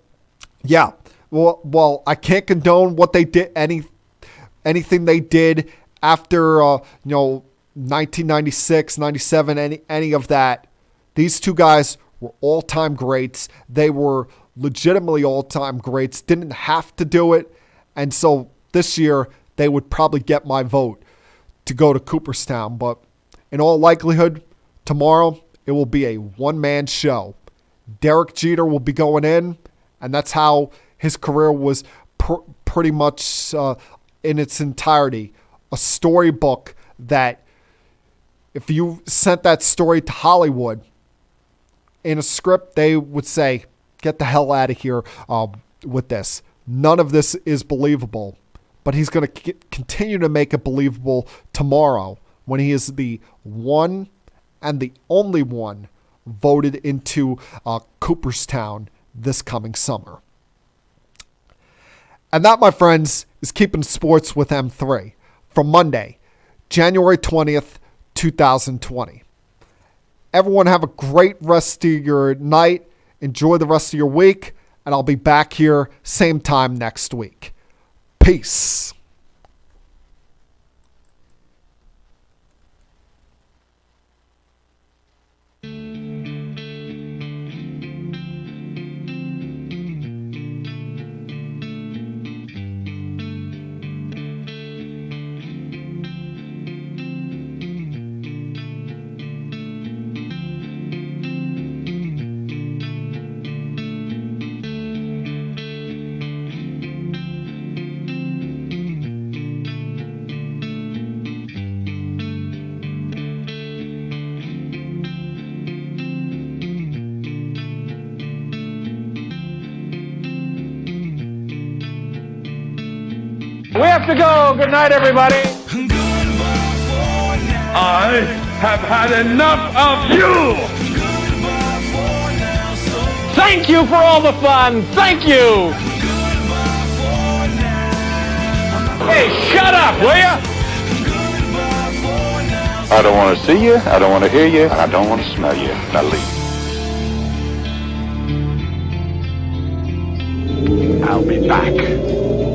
Speaker 3: yeah. Well, I can't condone what they did, anything they did after 1996, 97, any of that. These two guys were all-time greats. They were legitimately all-time greats. Didn't have to do it. And so this year, they would probably get my vote to go to Cooperstown. But in all likelihood, tomorrow, it will be a one-man show. Derek Jeter will be going in, and that's how his career was pretty much in its entirety. A storybook that if you sent that story to Hollywood in a script, they would say, get the hell out of here with this. None of this is believable. But he's going to continue to make it believable tomorrow when he is the one and the only one voted into Cooperstown this coming summer. And that, my friends, is Keeping Sports with M3 from Monday, January 20th, 2020. Everyone have a great rest of your night. Enjoy the rest of your week. And I'll be back here same time next week. Peace.
Speaker 5: We have to go. Good night, everybody. I have had enough of you. Thank you for all the fun. Thank you. Hey, shut up, will ya?
Speaker 6: I don't want to see you, I don't want to hear you, and I don't want to smell you. Now leave. I'll be back.